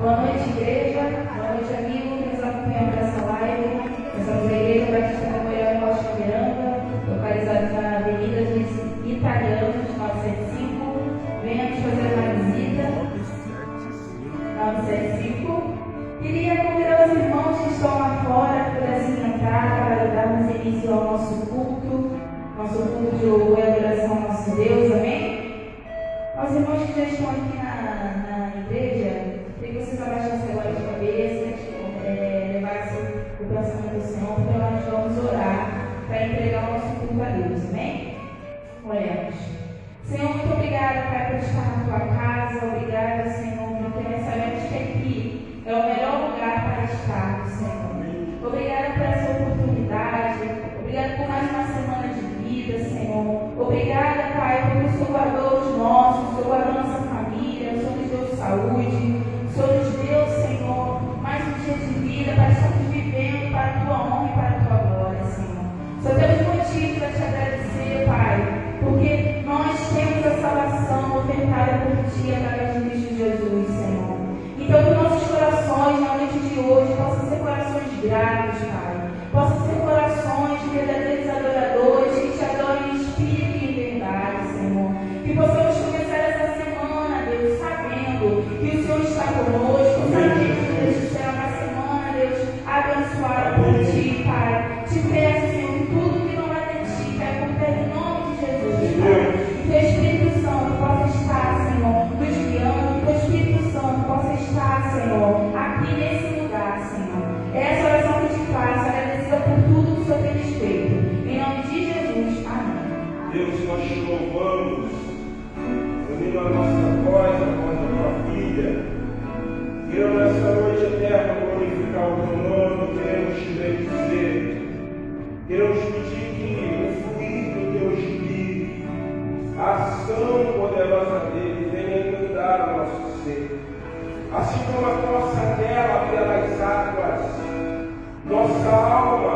Boa noite, igreja. Boa noite, amigos que nos acompanham para essa live. Nós somos a Igreja Batista Memorial Rocha Miranda, localizados na Avenida dos Italianos, 975. Venha nos fazer uma visita. 975. Queria convidar os irmãos que estão lá fora que pudessem entrar para darmos início ao nosso culto de louvor e adoração ao nosso Deus, amém? Aos irmãos que já estão aqui na igreja, queria que vocês abaixassem agora de cabeça, levassem o pensamento do Senhor, porque nós vamos orar para entregar o nosso culto a Deus, amém? Oremos. Senhor, muito obrigada, Pai, por estar na tua casa. Obrigada, Senhor, porque nós sabemos que aqui é o melhor lugar para estar, Senhor. Obrigada por essa oportunidade. Obrigada por mais uma semana de vida, Senhor. Obrigada, Pai, porque o Senhor guardou os nossos, o Senhor guardou nossa família, o Senhor nos deu saúde, o Senhor nos deu, Senhor, mais um dia de vida para estarmos vivendo para a tua honra e para a tua glória, Senhor. Só temos motivo para te agradecer, Pai, porque nós temos a salvação ofertada por ti através de Cristo Jesus, Senhor. Então, que nossos corações, na noite de hoje, possam ser corações gratos, Pai. Possam ser corações verdadeiros adoradores que te adoram em espírito e em verdade, Senhor. Que possamos começar essa semana, Deus, sabendo que o Senhor está conosco, sabendo que Deus espera uma semana, Deus, abençoada por ti, Pai. Te peço, Senhor, que tudo que não é de ti, Pai, confere em nome de Jesus, Pai. Que o Espírito Santo possa estar, Senhor, nos guiando, que o Espírito Santo possa estar, Senhor, aqui nesse lugar, Senhor. Essa oração que te faço, agradecida por tudo que o Senhor tem feito. Em nome de Jesus, amém. Deus, nós te louvamos, unindo a nossa voz, a voz da tua filha. Queremos nessa noite eterna glorificar o teu nome, queremos te bendizer. Queremos pedir que o fluir do teu Espírito, a ação poderosa dele, venha inundar o nosso ser. Assim como a nossa terra pelas águas, nossa alma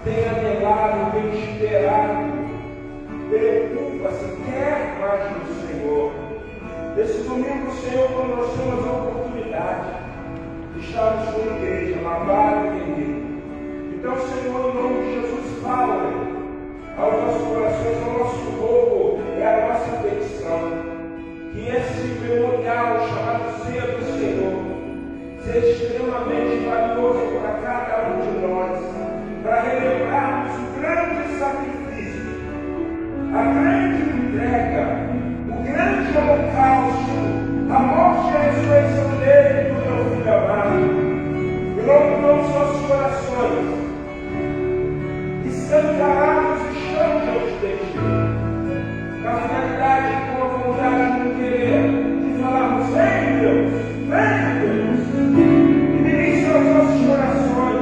tem anelado, tem esperado, preocupa-se, quer mais do Senhor. Nesse domingo, Senhor, quando nós temos a oportunidade de estarmos com a igreja, lavada e querida. Então, Senhor, em nome de Jesus, fala aos nossos corações, ao nosso povo e à nossa petição. Que esse memorial chamado Ceia do Senhor seja extremamente valioso para cada um de nós, para relembrarmos o grande sacrifício, a grande entrega, o grande holocausto, a morte e a ressurreição dele, do teu filho amado. E não os nossos corações, escancarados estão diante de ti, na finalidade, com a vontade de querer, de falarmos: vem Deus, vem Deus, e ministra aos nossos corações,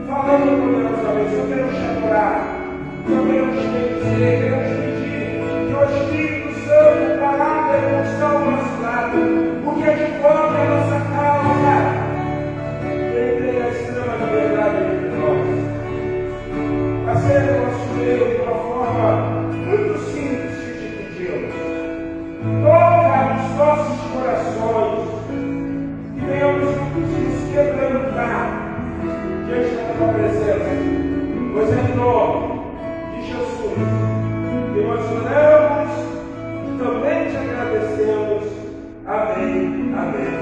falando poderosamente. Eu quero te adorar, eu quero te bendizer, quero te pedir que o Espírito Santo parado e constar ao nosso lado, porque advoga a nossa causa. Ele tem a extrema liberdade entre nós. Fazer o nosso meio de uma forma muito simples que te pedimos. Toca nos nossos corações e venhamos nos quebrantar diante da tua presença. Pois é em nome de Jesus que nós oramos e também te agradecemos. Amém. Amém.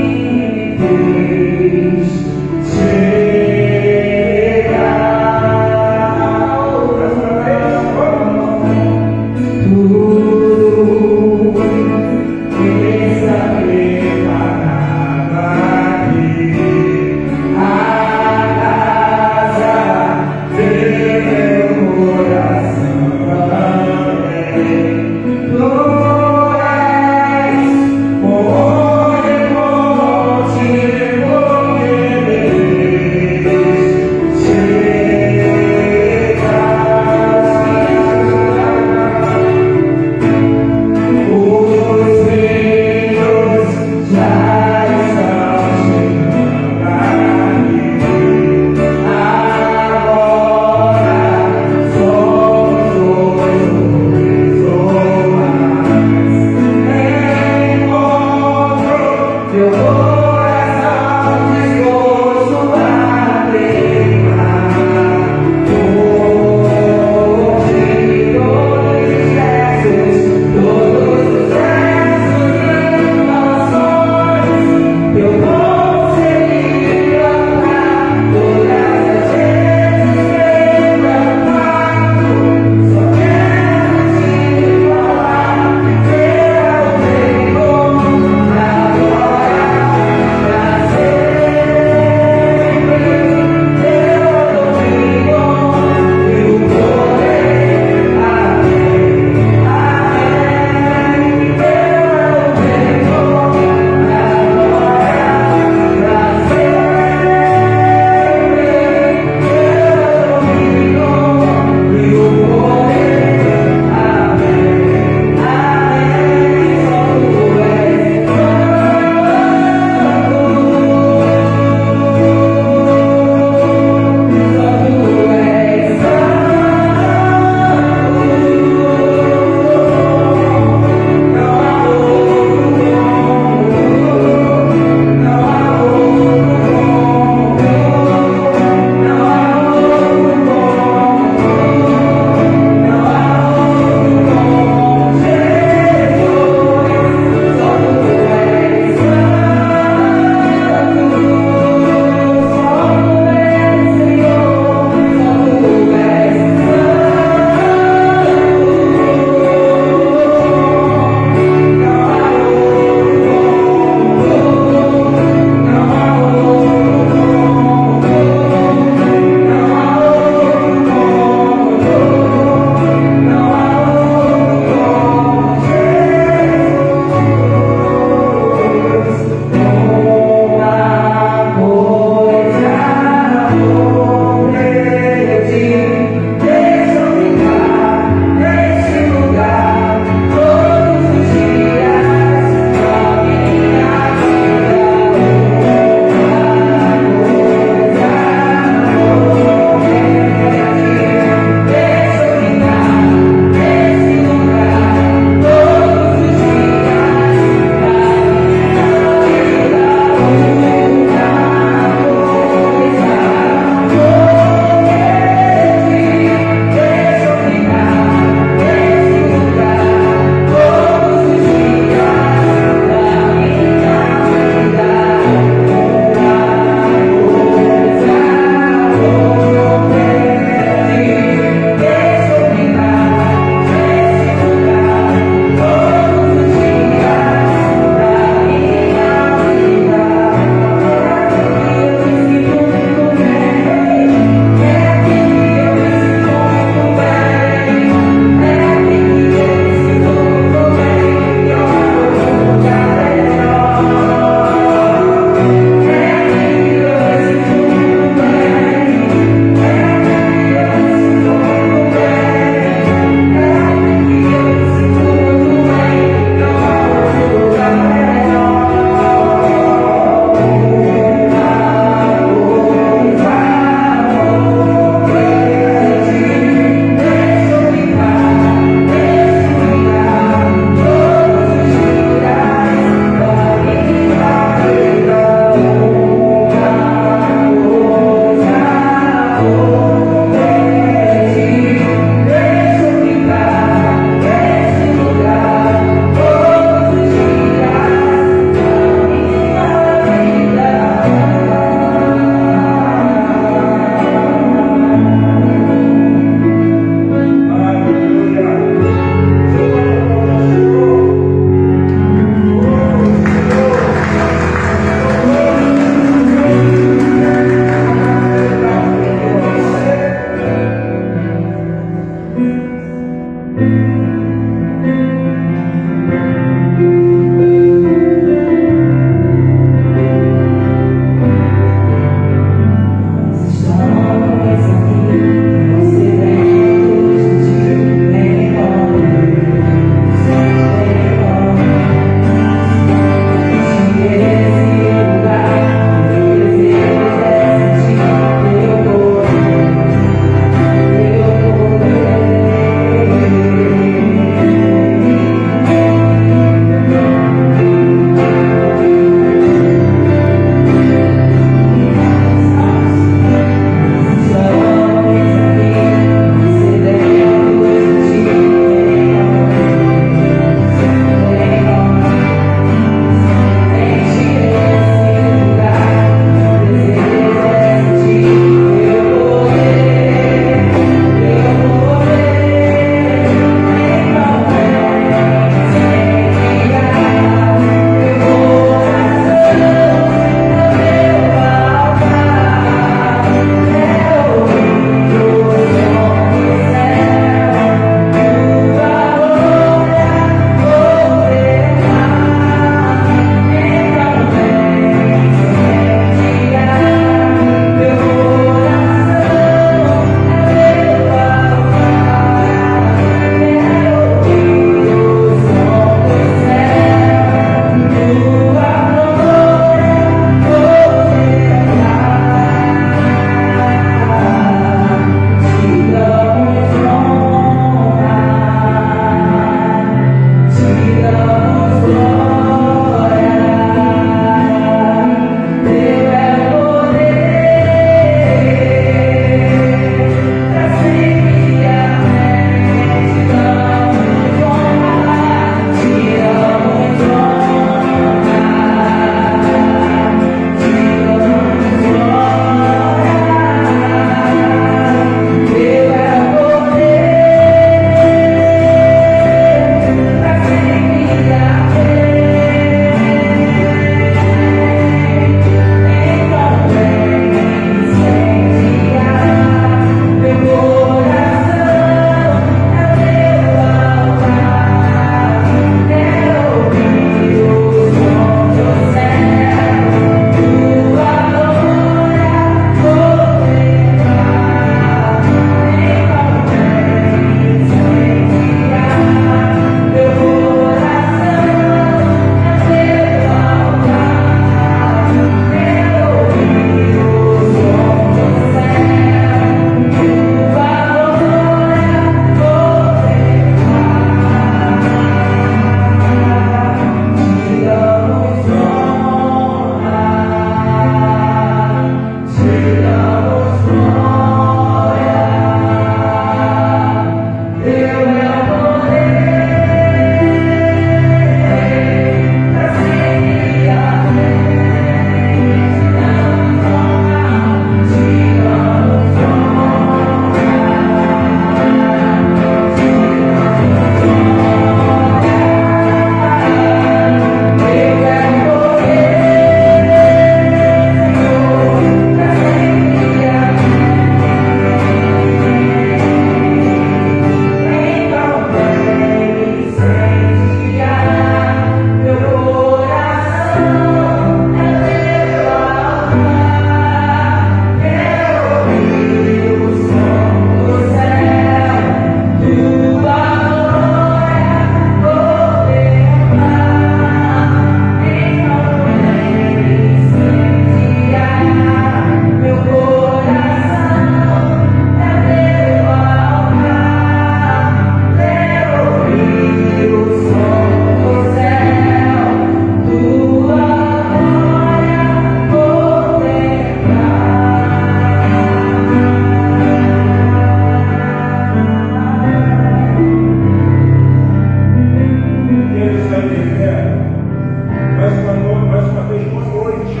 Mais uma vez, boa noite.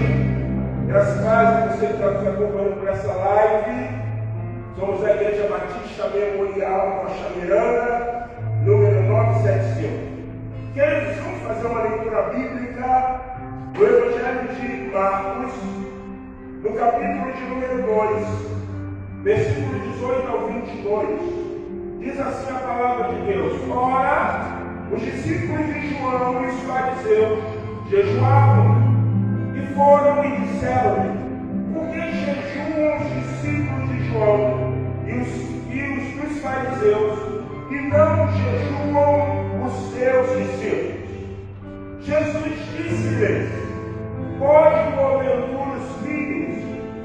Graças a Deus, você que está nos acompanhando por essa live. Somos a Igreja Batista Memorial Rocha Miranda, número 975. Queridos, vamos fazer uma leitura bíblica do Evangelho de Marcos, no capítulo de número 2, versículo 18 ao 22. Diz assim a palavra de Deus: Ora, os discípulos de João e os fariseus jejuavam e foram e disseram-lhe: Por que jejuam os discípulos de João e os dos fariseus e não jejuam os seus discípulos? Jesus disse-lhes: Pode porventura os filhos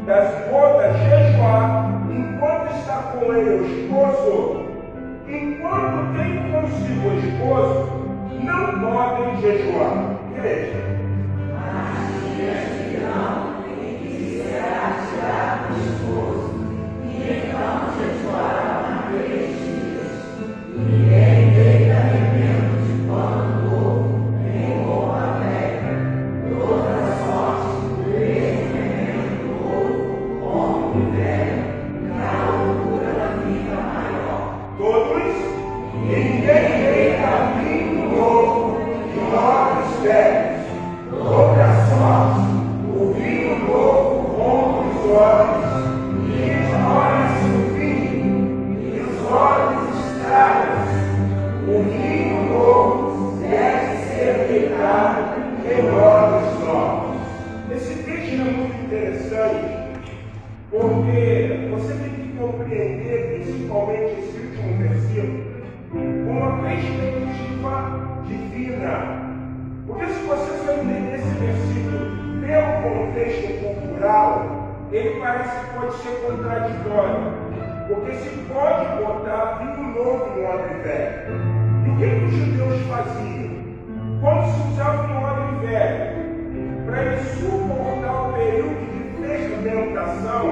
das bodas jejuar enquanto está com ele o esposo? Enquanto tem consigo o esposo, não podem jejuar. Igreja. Mas dias virão em que será tirado o esposo, e então jejuarão naqueles dias. Ninguém deita remendo de pano novo, nem roupa velha. Toda sorte de remendo novo, homem velho, e a loucura da vida maior. Todos, ninguém deita vinho novo em odres velhos. Outra sorte, o vinho novo rompe os odres, e esmolece o vinho, e os odres estragam-se. O vinho novo deve ser deitado em odres novos. Esse texto é muito interessante, porque você tem que compreender, principalmente esse último versículo, com uma perspectiva divina. Porque se você só entender esse versículo pelo contexto cultural, ele parece que pode ser contraditório. Porque se pode botar vinho novo no odre velho. E o que os judeus faziam? Quando se usava um odre velho, para ele suportar o período de fermentação,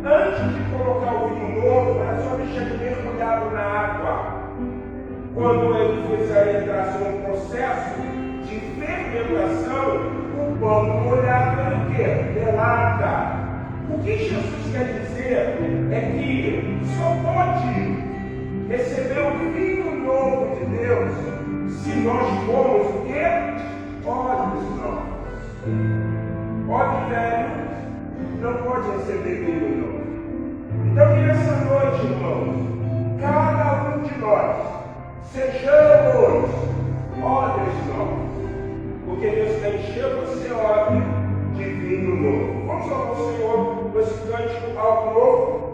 antes de colocar o vinho novo, era só deixar ele mergulhado na água. Quando ele entrasse num processo de fermentação, o pão molhado era o quê? Melata. O que Jesus quer dizer é que só pode receber o vinho novo de Deus se nós formos o quê? Odres novos. Odre velho não pode receber vinho novo. Então que nessa noite, irmãos, cada um de nós sejamos odres novos, porque Deus quer encher você odre de vinho novo. Vamos louvar o Senhor com esse cântico algo novo.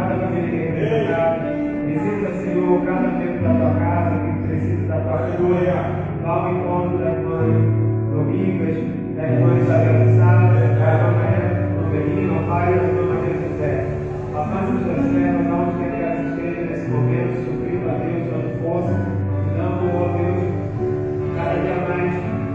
cada família que é representada. Visita, Senhor, cada membro da tua casa que precisa da tua cura. Vá ao encontro da irmã Domingas, da irmã Isabel Sá, da irmã Maria Novelina, ao pai da irmã Maria José. Alcance os teus servos, onde quer que elas estejam nesse momento, suprindo a Deus, dando força, dando, ó Deus, cada dia mais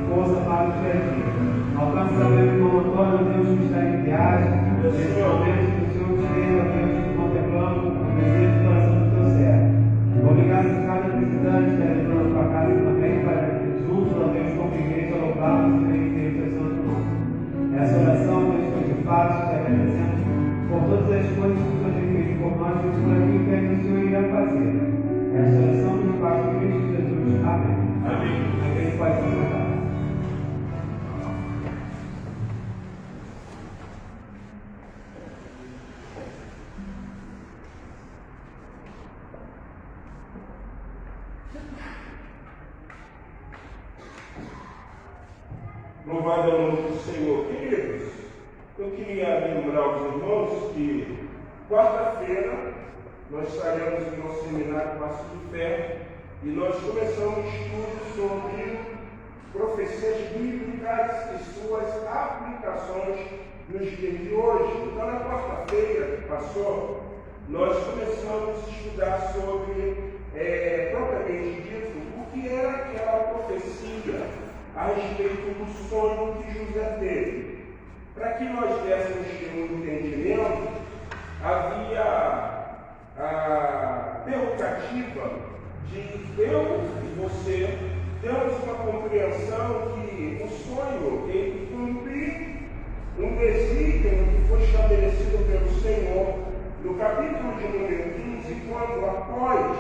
força para os teus dias. Alcance também o irmão Antônio, Deus, que está em viagem, nesse momento que o Senhor esteja, Deus, contemplando o desejo do coração do teu servo. Obrigado por cada visitante que está entrando na tua casa também, para juntos, ó Deus, como igreja, louvarmos e bendizer o teu santo nome. Essa oração, Deus, que eu te faço, te agradecendo por todas as coisas que o Senhor tem feito por nós e por aquilo que o Senhor irá fazer. Essa oração que eu faço em Cristo Jesus. Amém. Amém. Amém. Pode comentar. Louvado é o nome do Senhor. Queridos, eu queria lembrar os irmãos que quarta-feira nós estaremos em nosso seminário Passo de Fé e nós começamos um estudo sobre profecias bíblicas e suas aplicações nos dias de hoje. Então, na quarta-feira que passou, nós começamos a estudar sobre, propriamente dito, o que era aquela profecia a respeito do sonho que José teve. Para que nós dessemos um entendimento, havia a prerrogativa de eu e você termos uma compreensão que o sonho ele cumpre um desígnio que foi estabelecido pelo Senhor no capítulo de número 15, quando após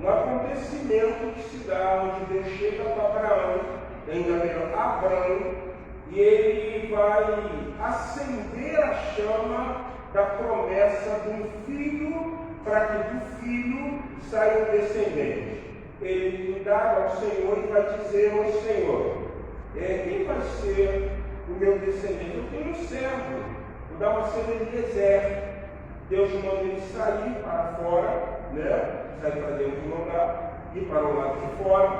um acontecimento que se dá onde Deus chega para Abraão, ainda melhor, Abraão, e ele vai acender a chama da promessa de um filho, para que do filho saia um descendente. Ele indaga ao Senhor e vai dizer ao Senhor, quem vai ser o meu descendente? Eu tenho um servo, vou dar uma Eliezer. Deus manda ele sair para fora, sair para dentro do lugar, ir para o lado de fora,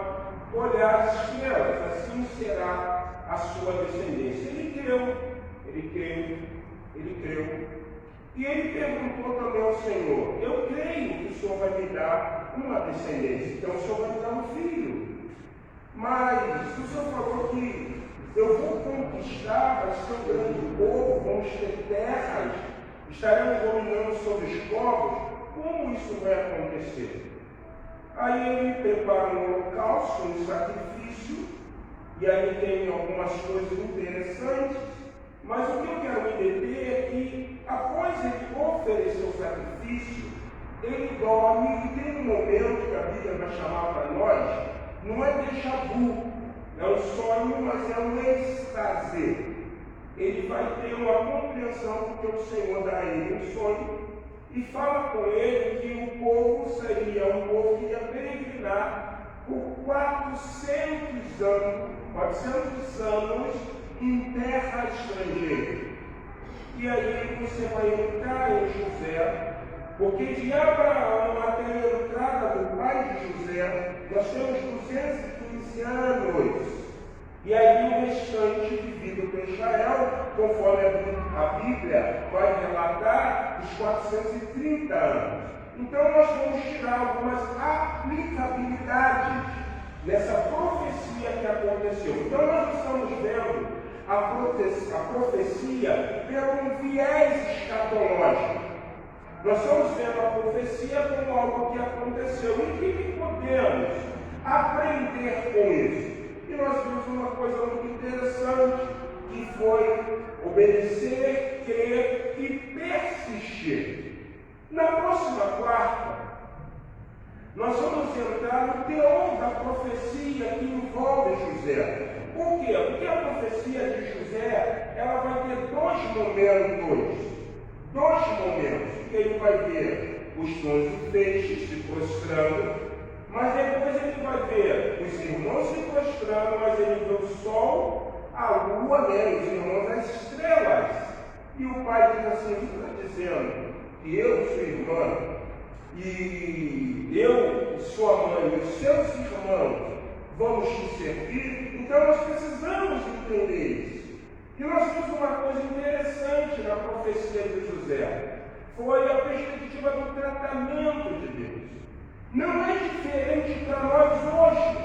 olhar as estrelas, assim será a sua descendência. Ele creu. E ele perguntou também ao Senhor, eu creio que o Senhor vai me dar uma descendência, então o Senhor vai me dar um filho. Mas o Senhor falou que eu vou conquistar, vai ser um grande povo, vamos ter terras, estaremos dominando sobre os povos. Como isso vai acontecer? Aí ele prepara um holocausto, um sacrifício, e aí tem algumas coisas interessantes, mas o que eu quero me deter é que, após ele oferecer o sacrifício, ele dorme e tem um momento que a Bíblia vai chamar para nós, não é déjà vu, é um sonho, mas é um êxtase. Ele vai ter uma compreensão porque o Senhor dá a ele um sonho, e fala com ele que o povo seria um povo que ia peregrinar por 400 anos em terra estrangeira. E aí você vai entrar em José, porque de Abraão até a entrada do pai de José, nós temos 215 anos. E aí o restante vivido por Israel, conforme a Bíblia vai relatar, os 430 anos. Então nós vamos tirar algumas aplicabilidades nessa profecia que aconteceu. Então nós estamos vendo a profecia pelo viés escatológico. Nós estamos vendo a profecia como algo que aconteceu. E o que podemos aprender com isso? E nós vimos uma coisa muito interessante, que foi obedecer, crer e persistir. Na próxima quarta, nós vamos entrar no teor da profecia que envolve José. Por quê? Porque a profecia de José, ela vai ter dois momentos, que ele vai ver os sons do peixe se prostrando, mas depois ele vai ver os irmãos se prostrando, mas ele vê o sol, a lua, os irmãos, as estrelas. E o pai diz assim, o que está dizendo? que eu, sua irmã, e eu, sua mãe, e os seus irmãos vamos te servir, então nós precisamos entender isso. E nós temos uma coisa interessante na profecia de José. Foi a perspectiva do tratamento de Deus. Não é diferente para nós hoje,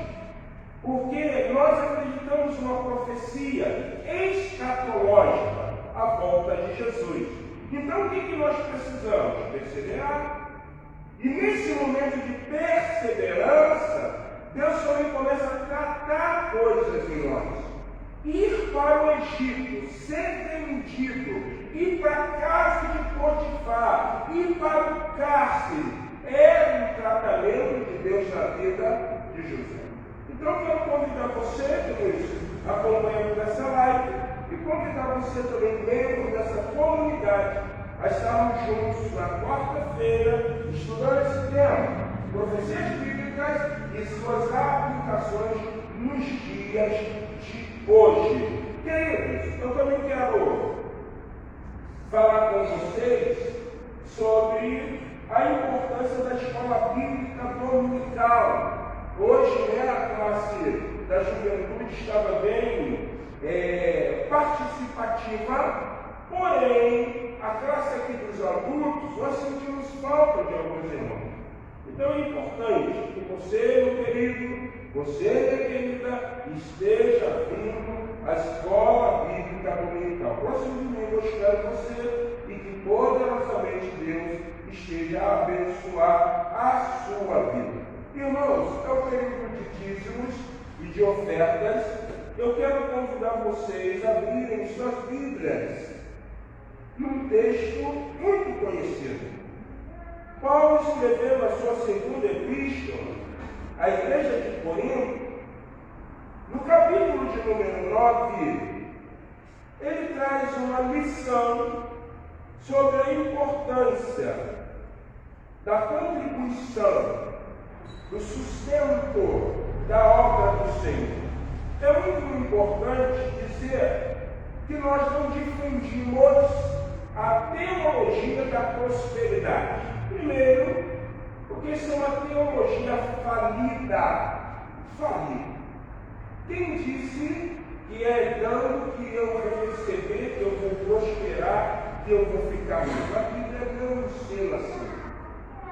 porque nós acreditamos numa profecia escatológica à volta de Jesus. Então o que nós precisamos? Perseverar. E nesse momento de perseverança, Deus também começa a tratar coisas em nós. Ir para o Egito, ser vendido, ir para a casa de Potifar, ir para o cárcere, era um tratamento de Deus na vida de José. Então eu quero convidar você, que nos acompanha nessa live, e convidar você também, membro dessa comunidade, a estarmos juntos na quarta-feira, estudando esse tema, profecias bíblicas e suas aplicações nos dias de hoje. Queridos, eu também quero falar com vocês sobre a importância da escola bíblica dominical. Hoje, a classe da juventude estava bem participativa, porém, a classe aqui dos adultos, nós sentimos falta de alguns irmãos. Então é importante que você, meu querido, você, minha querida, esteja vindo à escola bíblica dominical. Próximo domingo eu espero você e que poderosamente Deus esteja a abençoar a sua vida. Irmãos, é o período de dízimos e de ofertas. Eu quero convidar vocês a abrirem suas Bíblias num texto muito conhecido. Paulo, escrevendo a sua segunda epístola à igreja de Corinto, no capítulo de número 9, ele traz uma lição sobre a importância da contribuição, do sustento da obra do Senhor. É muito importante dizer que nós não difundimos a teologia da prosperidade. Primeiro, porque isso é uma teologia falida. Quem disse que é dando que eu vou receber, que eu vou prosperar, que eu vou ficar rico? A Bíblia não ensina assim.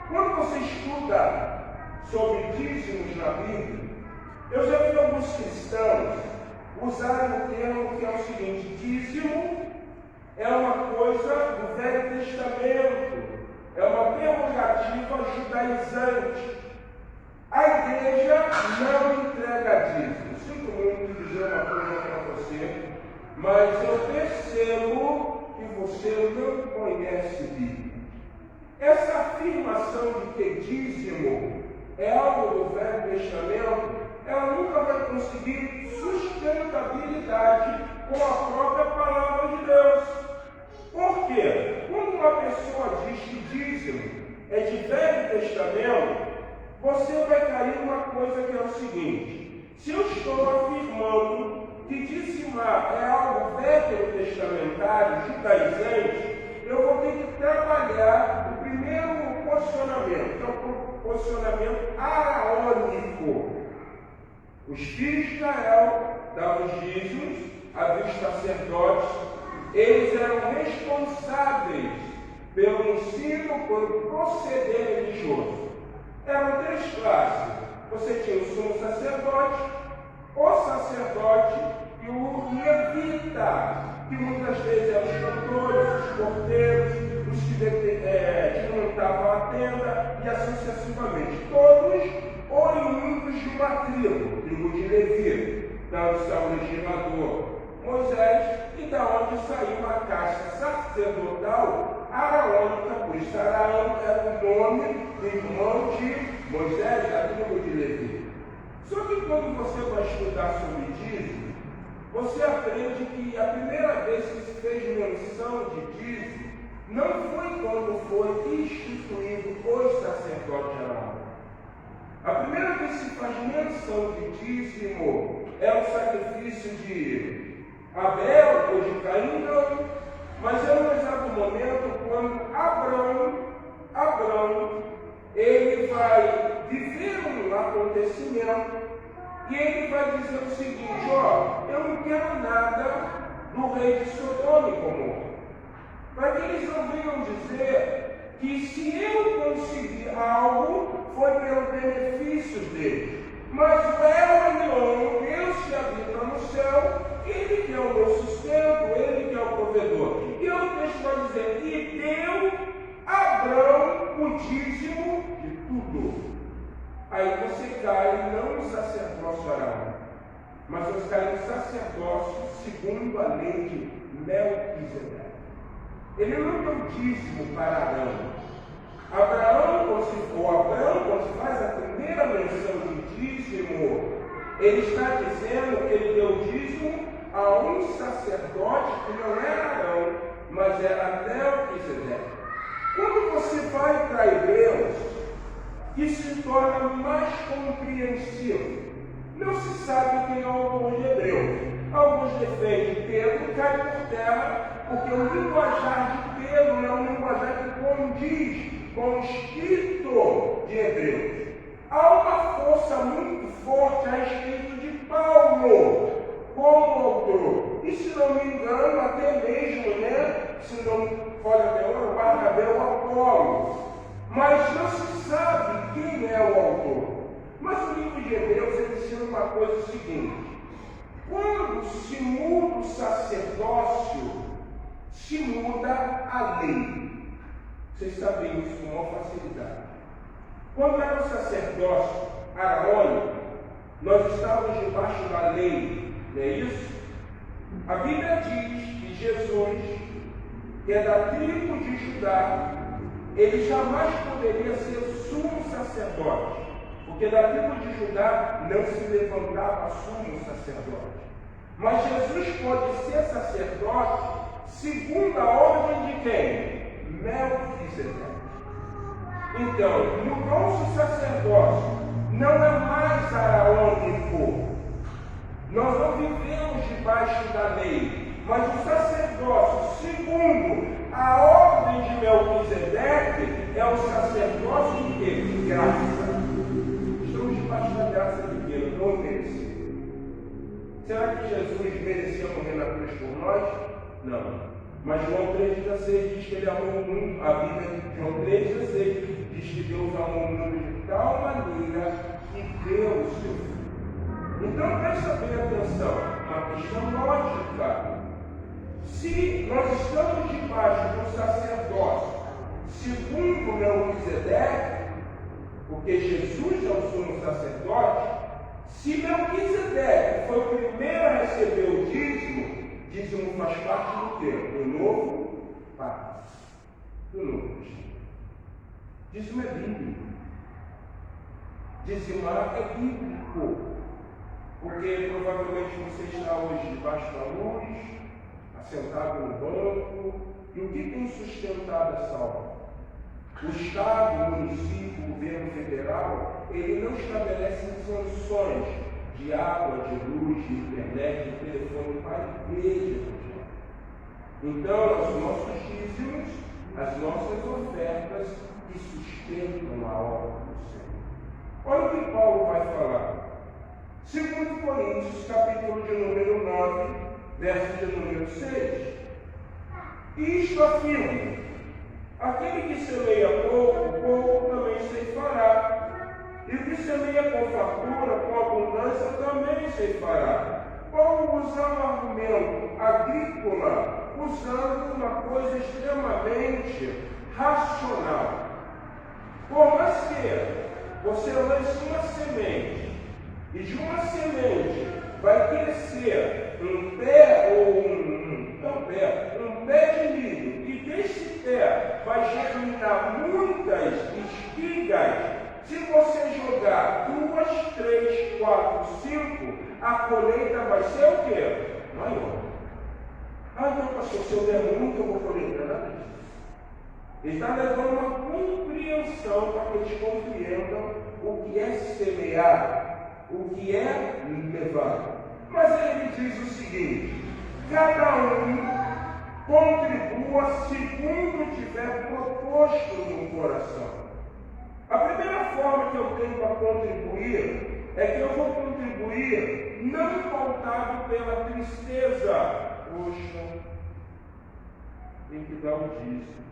Quando você estuda sobre dízimos na Bíblia, eu já vi alguns cristãos usarem o termo que é o seguinte: dízimo é uma coisa do Velho Testamento, é uma prerrogativa judaizante. A igreja não entrega dízimo. Sinto muito dizer uma coisa para você, mas eu percebo que você não conhece Bíblia. Essa afirmação de que dízimo é algo do Velho Testamento, ela nunca vai conseguir sustentabilidade com a própria palavra de Deus. Por quê? Quando uma pessoa diz que dízimo é de Velho Testamento, você vai cair numa coisa que é o seguinte: se eu estou afirmando que dizimar é algo veterotestamentário, judaizante, eu vou ter que trabalhar o primeiro posicionamento, que é o posicionamento araônico. Os filhos de Israel davam os dízimos, havia os sacerdotes, eles eram responsáveis pelo ensino, pelo proceder religioso. Eram três classes. Você tinha o sumo sacerdote, o sacerdote e o levita, que muitas vezes eram os cantores, os porteiros, os que montavam a tenda, e assim sucessivamente. Todos oriundos de uma tribo de Levi, da onde está o legislador Moisés, e da onde saiu uma casta sacerdotal araônica, por isso Araão era o nome do irmão de Moisés, da tribo de Levi. Só que quando você vai estudar sobre dízimo, você aprende que a primeira vez que se fez menção de dízimo não foi quando foi instituído os sacerdotes araônicos. A primeira vez que se faz menção de dízimo é o sacrifício de Abel ou de Caim, não, mas é um exato momento quando Abraão ele vai viver um acontecimento e ele vai dizer o seguinte: ó, eu não quero nada do rei de Sodoma e Gomorra. Para que eles não venham dizer que se eu conseguir algo foi pelo benefício dele. Mas o El Deus que habita no céu, ele que é o meu sustento, ele que é o provedor. E o texto vai dizer: e deu Abrão o dízimo de tudo. Aí você cai não no sacerdócio Arão, mas você cai no sacerdócio segundo a lei de Melquisedeque. Ele não deu dízimo para Arão. Abraão, quando se faz a primeira menção de dízimo, ele está dizendo que ele deu dízimo a um sacerdote que não era Arão, mas era Melquisedeque. Quando você vai para Hebreus, que se torna mais compreensível, não se sabe quem é o autor de Hebreus. Alguns defendem que Pedro cai por terra, porque o linguajar de Pedro é um linguajar que condiz com o espírito de Hebreus. Há uma força muito forte a respeito de Paulo como autor. E se não me engano, até mesmo, se não for até o Barnabé ou Apolo. Mas não se sabe quem é o autor. Mas o livro de Hebreus ele ensina uma coisa seguinte: quando se muda o sacerdócio, se muda a lei. Vocês sabem isso com maior facilidade. Quando era o sacerdócio arônico, nós estávamos debaixo da lei, não é isso? A Bíblia diz que Jesus, que é da tribo de Judá, ele jamais poderia ser sumo sacerdote, porque da tribo de Judá não se levantava sumo sacerdote. Mas Jesus pode ser sacerdote segundo a ordem de quem? Melquisedeque. Então, no nosso sacerdócio não é mais araônico. Nós não vivemos debaixo da lei, mas o sacerdócio, segundo a ordem de Melquisedeque, é o sacerdócio de quê? De graça. Estamos debaixo da graça de Deus, não merecemos. Será que Jesus merecia morrer na cruz por nós? Não. Mas João 3,16 diz que ele amou o mundo. A Bíblia de João 3,16 diz que Deus amou o mundo de tal maneira que deu o seu Filho. Então presta bem atenção, uma questão lógica. Se nós estamos debaixo do sacerdócio segundo Melquisedeque, porque Jesus é o sumo sacerdote, se Melquisedeque foi o primeiro a receber o dízimo faz parte do quê? Do novo pacto. Do novo. Dízimo é bíblico. Dizimar é bíblico. Porque provavelmente você está hoje debaixo da luz, assentado no banco, e o que tem sustentado essa obra? O Estado, o município, o governo federal, ele não estabelece sanções de água, de luz, de internet, de telefone para a igreja. Então, os nossos dízimos, as nossas ofertas que sustentam a obra do Senhor. Olha o que Paulo vai falar. 2 Coríntios, capítulo de número 9, verso de número 6. Isto afirma: aquele que semeia pouco, pouco também ceifará. E o que semeia com fartura, com abundância, também ceifará. Paulo usa um argumento agrícola, usando uma coisa extremamente racional. Por mais que você lance uma semente, e de uma semente vai crescer um pé ou um pé de milho, e desse pé vai germinar muitas espigas. Se você jogar 2, 3, 4, 5, a colheita vai ser o quê? Maior. Então, pastor, se eu der muito, eu vou colher nada disso. Ele está levando uma compreensão para que eles compreendam o que é semear, o que é levar. Mas ele diz o seguinte: cada um contribua segundo tiver proposto no coração. A primeira forma que eu tenho para contribuir é que eu vou contribuir não pautado pela tristeza. Poxa, tem que dar o dízimo.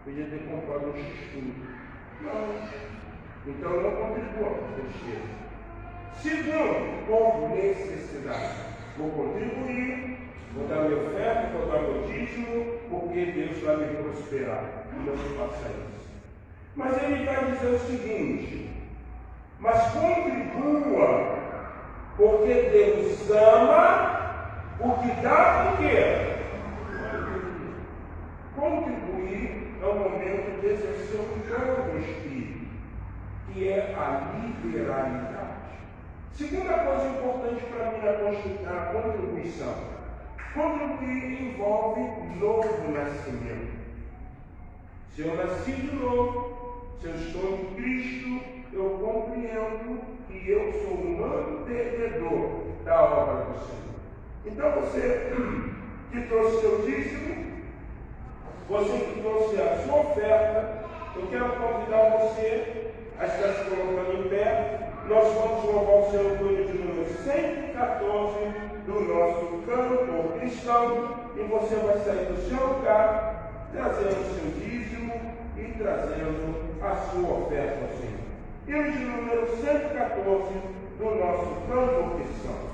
Podia ter comprado um x-tudo. Não. Então eu não contribuo com tristeza. Segundo, por necessidade. Vou contribuir, vou dar minha oferta, vou dar meu dízimo, porque Deus vai me prosperar. E não me faça isso. Mas ele vai dizer o seguinte: mas contribua, porque Deus ama o que dá o quê? Contribuir é o momento de exercer o jogo do Espírito, que é a liberalidade. Segunda coisa importante para mim na contribuição: contribuir envolve novo nascimento. Se eu nasci de novo, se eu estou em Cristo, eu compreendo que eu sou um mantenedor da obra do Senhor. Então você que trouxe seu dízimo, você que trouxe a sua oferta, eu quero convidar você a estar se colocando em pé. Nós vamos louvar o Senhor do número 114 do nosso canto cristão, e você vai sair do seu lugar, trazendo o seu dízimo e trazendo a sua oferta ao Senhor. E o de número 114 do nosso canto cristão.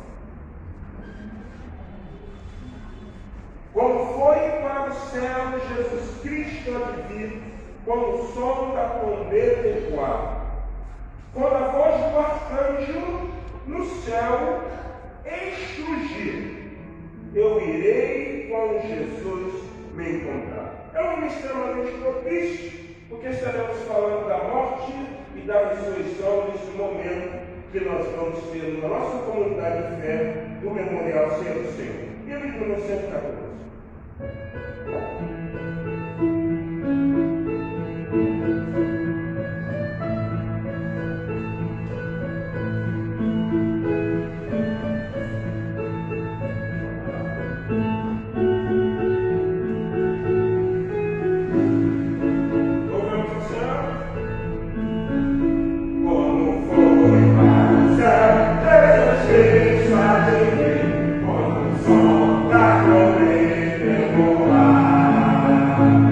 Como foi para o céu Jesus Cristo há de vir, com o som da trombeta ecoar, quando a voz do arcanjo no céu estrugir, eu irei com Jesus me encontrar. É um dia extremamente propício, porque estaremos falando da morte e da ressurreição nesse momento que nós vamos ter na nossa comunidade de fé do Memorial Senhor do Senhor. E o livro número 114. Como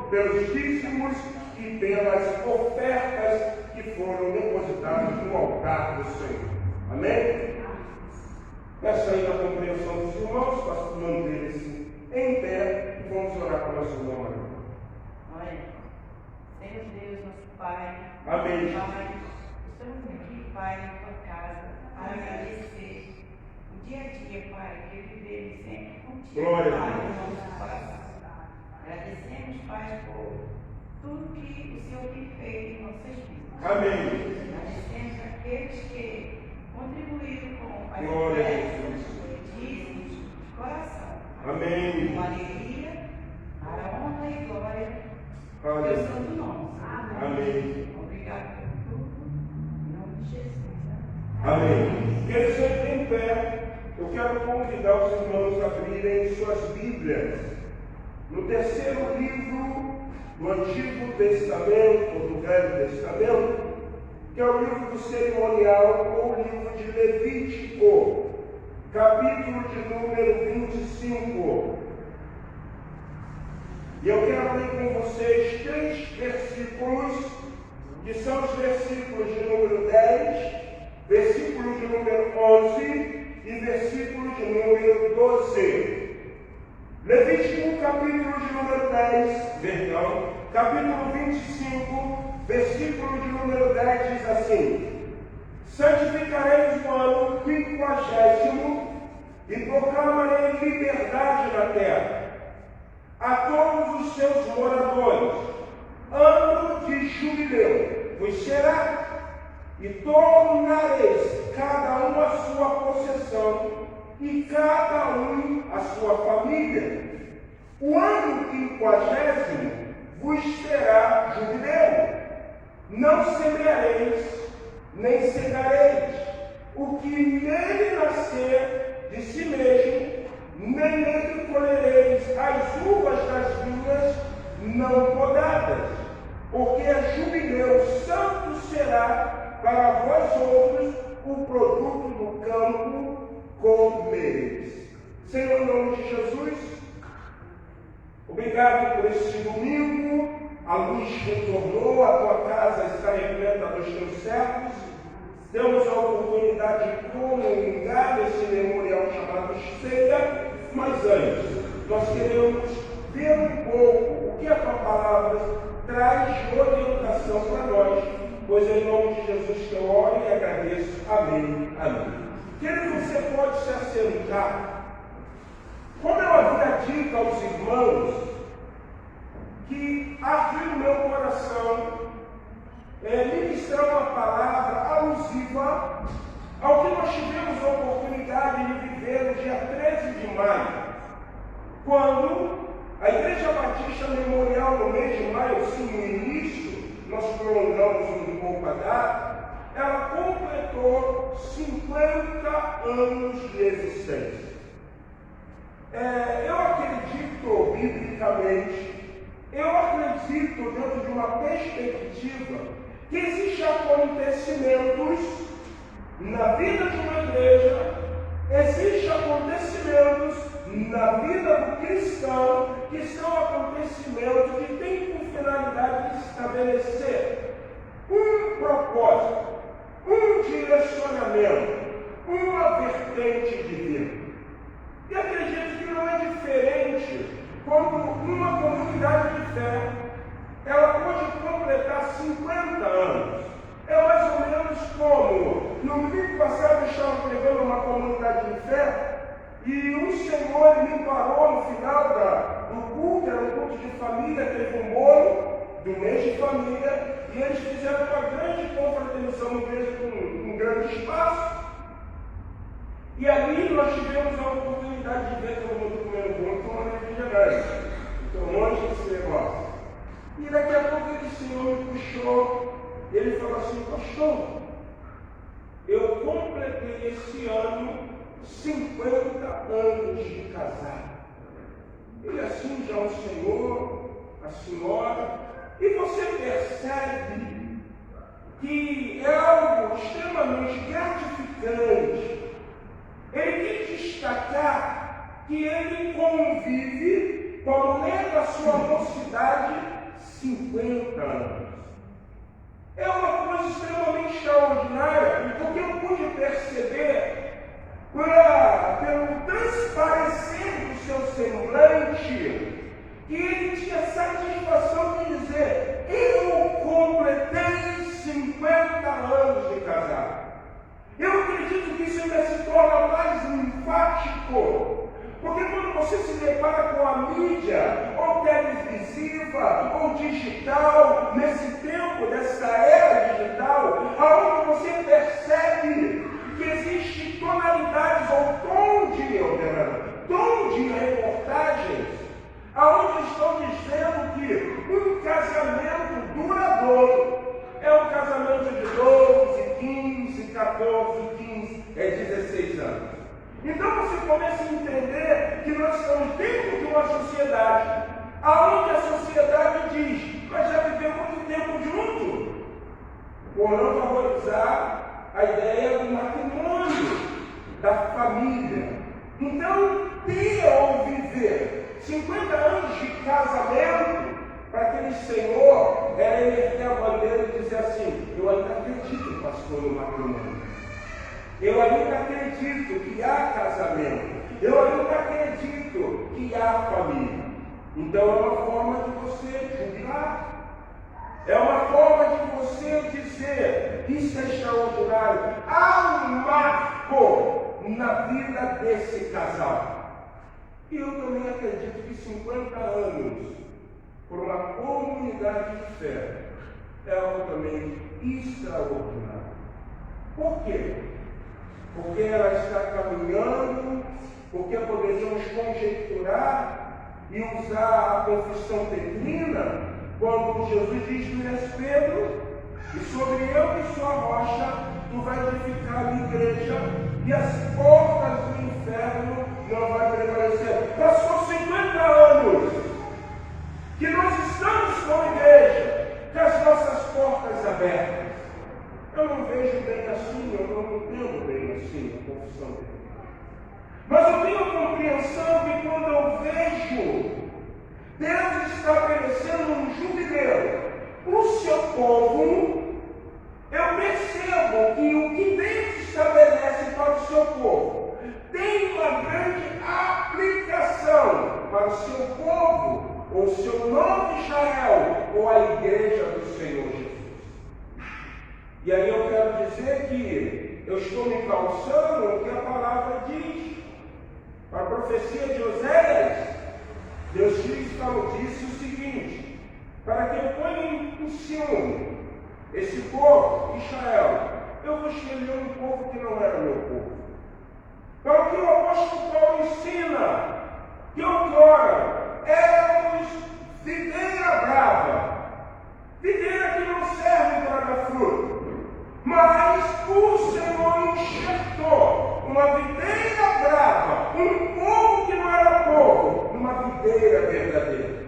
pelos dízimos e pelas ofertas que foram depositadas no altar do Senhor. Amém? Peço aí na compreensão dos irmãos para manter-se em pé e vamos orar com a nossa irmã Maria. Olha, Senhor Deus, nosso Pai. Amém. Pai, estamos aqui, Pai, na tua casa, para agradecer o dia a dia, Pai, que vivemos sempre contigo, Glória a Pai, Deus. no nosso coração. Agradecemos, Pai, por tudo que o Senhor tem feito em nossas vidas. Amém. Agradecemos aqueles que contribuíram com as Glória a ofertas, Deus. dízimos de coração. Amém. Com alegria, para a honra e glória do Aleluia. teu santo nome. Amém. Obrigado por tudo. Em nome de Jesus. Amém. Queridos, sempre em pé, eu quero convidar os irmãos a abrirem suas Bíblias no terceiro livro do Antigo Testamento, ou do Velho Testamento, que é o livro do cerimonial, ou o livro de Levítico, capítulo de número 25. E eu quero ler com vocês 3 versículos, que são os versículos de número 10, versículo de número 11 e versículo de número 12. Levítico, capítulo de número 10, capítulo 25, versículo de número 10 diz assim: santificareis o ano 50º e proclamarei liberdade na terra a todos os seus moradores. Ano de jubileu vos será, e tornareis cada um a sua possessão, e cada um a sua família. O ano 50º vos será jubileu. Não semeareis, nem cegareis o que nele nascer de si mesmo, nem nele colhereis as uvas das vinhas não podadas, porque é jubileu santo será para vós outros, o produto do campo comereis. Senhor, em nome de Jesus, obrigado por este domingo. A luz retornou, a tua casa está repleta dos teus servos. Temos a oportunidade de comungar nesse memorial chamado Ceia, mas antes, nós queremos ver um pouco o que a tua palavra traz de orientação para nós, pois em nome de Jesus que eu oro e agradeço. Amém. Amém. Querido, você pode se assentar. Como eu havia dito aos irmãos, que arde no meu coração ministrar uma palavra alusiva ao que nós tivemos a oportunidade de viver no dia 13 de maio, quando a Igreja Batista Memorial, no mês de maio, sim, no início, nós prolongamos um pouco a data, ela completou 50 anos de existência. Eu acredito, biblicamente, eu acredito dentro de uma perspectiva que existem acontecimentos na vida de uma igreja, existem acontecimentos na vida do cristão, que são acontecimentos que têm por finalidade de estabelecer um propósito, um direcionamento, uma vertente de vida. E acredito que não é diferente quando uma comunidade de fé, ela pode completar 50 anos. É mais ou menos como, no domingo passado eu estava pregando uma comunidade de fé, e o Senhor me parou no final do culto, era um culto de família, teve um bolo do mês de família, e eles fizeram uma grande confraternização no igreja com um grande espaço. E ali nós tivemos a oportunidade de ver todo mundo comendo bolo com uma refrigerante. Então, longe desse negócio. E daqui a pouco o Senhor me puxou, ele falou assim: pastor, eu completei esse ano 50 anos de casado. E assim já o Senhor, a senhora, e você percebe que é algo extremamente gratificante. Ele tem que destacar que ele convive com a mulher da sua mocidade 50 anos. É uma coisa extremamente extraordinária, porque eu pude perceber, pelo transparecer do seu semblante, que ele tinha satisfação de dizer: eu completei 50 anos de casado. Eu acredito que isso ainda se torna mais enfático, porque quando você se depara com a mídia, ou televisiva, ou digital, nesse tempo, dessa era digital, aonde você percebe que existem tonalidades ou tom de reportagens, aonde estão dizendo que um casamento duradouro é um casamento de 12, 15, 14, 15, 16 anos. Então você começa a entender que nós estamos dentro de uma sociedade, aonde a sociedade diz: mas já viveu muito tempo junto, por não valorizar a ideia do matrimônio, da família. Então, ter ou viver 50 anos de casamento, para aquele senhor, era erguer a bandeira e dizer assim: eu ainda acredito, pastor, no matrimônio. Eu ainda acredito que há casamento. Eu ainda acredito que há família. Então é uma forma de você julgar. É uma forma de você dizer: isso é extraordinário. Há um marco na vida desse casal. E eu também acredito que 50 anos por uma comunidade de fé é algo também extraordinário. Por quê? Porque ela está caminhando, porque poderíamos conjecturar e usar a confissão petrina, quando Jesus diz: tu és Pedro, e sobre eu que sou a rocha, tu vais edificar a minha igreja, e as portas do inferno não vão prevalecer. Passou 50 anos que nós estamos com a igreja, com as nossas portas abertas. Eu não vejo bem assim, eu não entendo bem assim a confissão dele. Mas eu tenho a compreensão que quando eu vejo Deus estabelecendo um jubileu para o seu povo, eu percebo que o que Deus estabelece para o seu povo tem uma grande aplicação para o seu povo, ou o seu nome Israel, ou a igreja do Senhor Jesus. E aí eu quero dizer que eu estou me calçando o que a palavra diz. Para a profecia de Oséias, Deus disse o seguinte: para que eu ponha em ciúme esse povo, Israel, eu vou escolher um povo que não era meu povo. Para o que o apóstolo Paulo ensina, que outrora éramos videira brava, videira que não serve para dar fruto. Mas o Senhor enxertou uma videira brava, um povo que não era povo, numa videira verdadeira.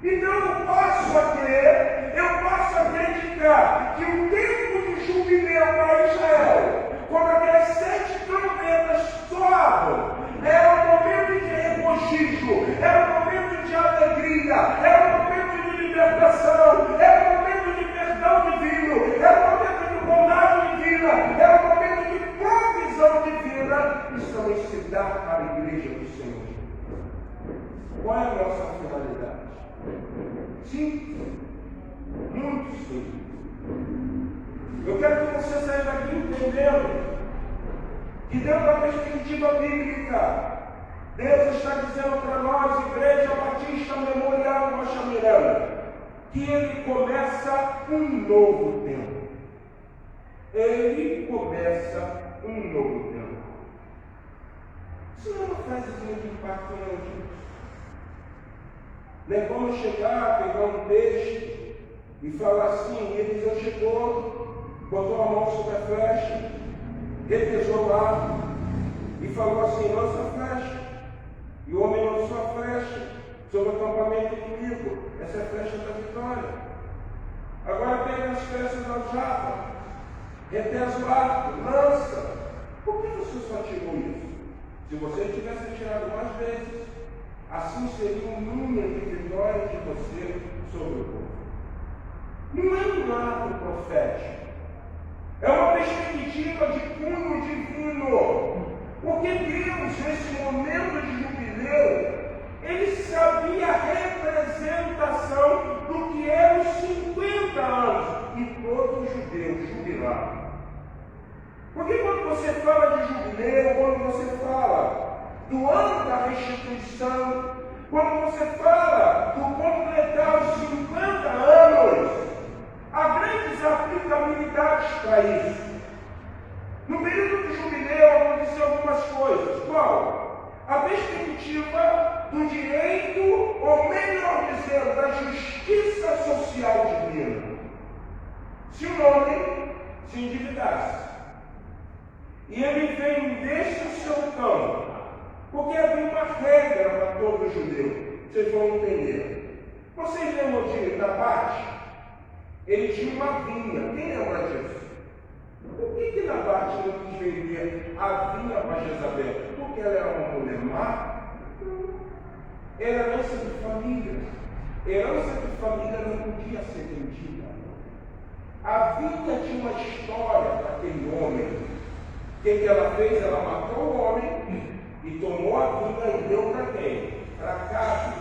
Então eu passo a crer, eu passo a acreditar que o tempo de jubileu para Israel, quando aquelas 7 trombetas soavam, era um momento de regozijo, era um momento de alegria, era um momento de libertação, era um momento de perdão divino, era um momento de bondade divina, era um momento de provisão divina. Isso também se dá para a igreja do Senhor. Qual é a nossa finalidade? Simples, muito simples. Eu quero que você saia daqui entendendo que dentro da perspectiva bíblica, Deus está dizendo para nós, Igreja Batista Memorial Rocha Miranda, que Ele começa um novo tempo. Ele começa um novo tempo. Isso não faz muito impacto em alguém. Não é como chegar, pegar um texto e falar assim: Eliseu chegou, botou a mão sobre a flecha, repesou lá e falou assim: lança a flecha. E o homem lançou a flecha sobre o acampamento inimigo. Essa é a flecha da vitória. Agora pega as flechas da aljava, retesa o arco, lança. Por que você só tirou isso? Se você tivesse tirado mais vezes, assim seria um número de vitórias de você sobre o povo. Não é um ato profético. É uma perspectiva de cunho divino. Porque Deus, nesse momento de jubileu, Ele sabia a representação do que eram os 50 anos. E todo judeu jubilava. Porque quando você fala de jubileu, quando você fala do ano da restituição, quando você fala do completar os 50 anos, há grandes aplicabilidades para isso. No período do jubileu aconteceu algumas coisas. Qual? A perspectiva do direito, ou melhor dizendo, da justiça social divina. Se um homem se endividasse e ele vendesse o seu campo, porque havia uma regra para todo judeu, vocês vão entender. Vocês lembram de Nabate? Ele tinha uma vinha. Quem lembra disso? Por que Nabate não quis vender a vinha para Jezabel? Porque ela era uma mulher má? Era herança de família. Herança de família não podia ser vendida. A vinha tinha uma história para aquele homem. O que ela fez? Ela matou o homem e tomou a vinha e deu para quem? Para Cabe.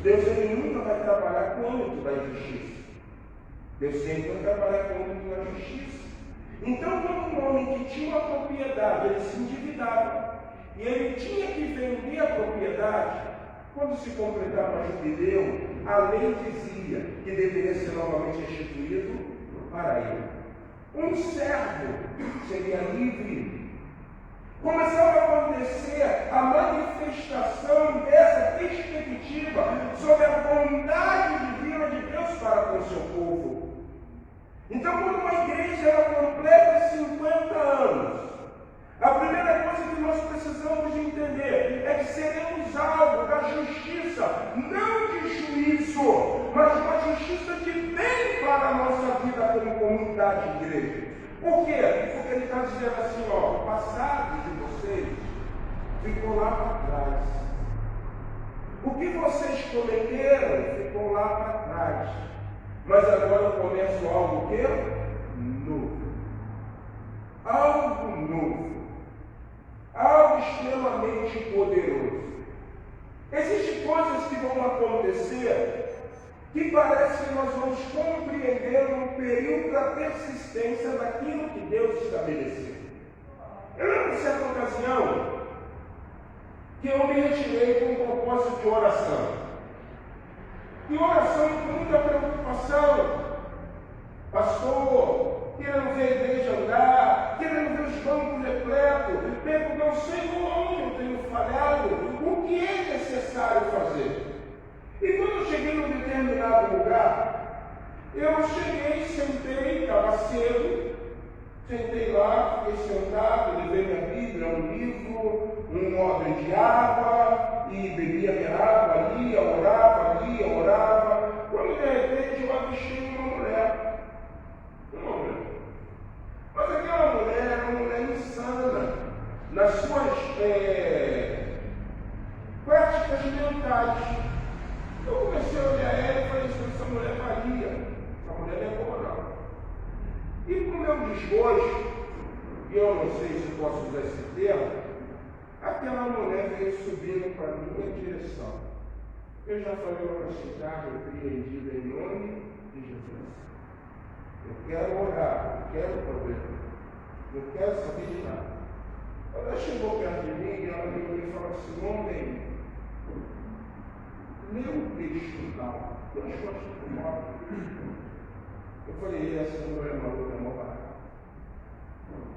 Deus, ele nunca vai trabalhar com o âmbito da injustiça. Deus sempre vai trabalhar com o âmbito da justiça. Então, quando um homem que tinha uma propriedade, ele se endividava e ele tinha que vender a propriedade, quando se completava o jubileu, a lei dizia que deveria ser novamente restituído para ele. Um servo seria livre. Começava a acontecer a manifestação dessa perspectiva sobre a bondade divina de Deus para com o seu povo. Então, quando uma igreja ela completa 50 anos, a primeira coisa que nós precisamos de entender é que seremos alvo da justiça, não de juízo, mas uma justiça de bem para a nossa vida como comunidade de igreja. Por quê? Porque ele está dizendo assim, ó, o passado de vocês ficou lá para trás. O que vocês cometeram ficou lá para trás. Mas agora eu começo algo que? Novo. Algo novo. Algo extremamente poderoso. Existem coisas que vão acontecer que parece que nós vamos compreender no período da persistência daquilo que Deus estabeleceu. Eu lembro de certa ocasião que eu me retirei com um propósito de oração. E oração com muita preocupação. Pastor, querendo ver a igreja andar, querendo ver os bancos repletos, perguntando, não sei onde eu tenho falhado, o que é necessário fazer. E quando eu cheguei num determinado lugar, eu cheguei, sentei, estava cedo, sentei lá, fiquei sentado, levei minha Bíblia, um livro, um odre de água, e bebia minha água ali, orava. Quando de repente eu avistei uma mulher. Mas aquela mulher era uma mulher insana nas suas práticas mentais. Eu comecei a olhar ela e falei assim, essa mulher varia, essa mulher não é boa não. E para o meu desgosto, e eu não sei se posso usar esse termo, aquela mulher veio subindo para a minha direção. Eu já falei para você, está repreendida em nome de Jesus. Eu quero orar, eu quero problema, eu quero saber de nada. Ela chegou perto de mim e ela me falou assim, homem, lê o texto tal, eu acho que eu Eu falei, essa mulher é maluca, é mal barata.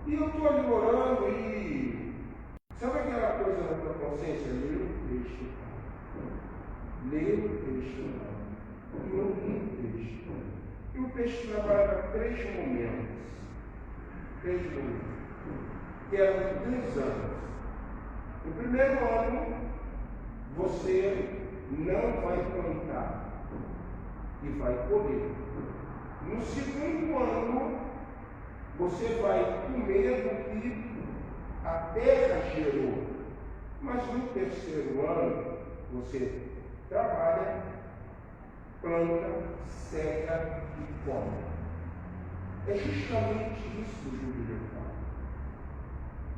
E eu estou ali orando e... Sabe aquela coisa na tua consciência? Lê o texto. Lê o texto. E eu li o texto. E o texto trabalha para 3 momentos. 3 momentos. Que eram 3 anos. No primeiro ano, você não vai plantar e vai colher. No segundo ano, você vai comer do que a terra gerou. Mas no terceiro ano, você trabalha planta, seca e come. É justamente isso que o jubileu fala.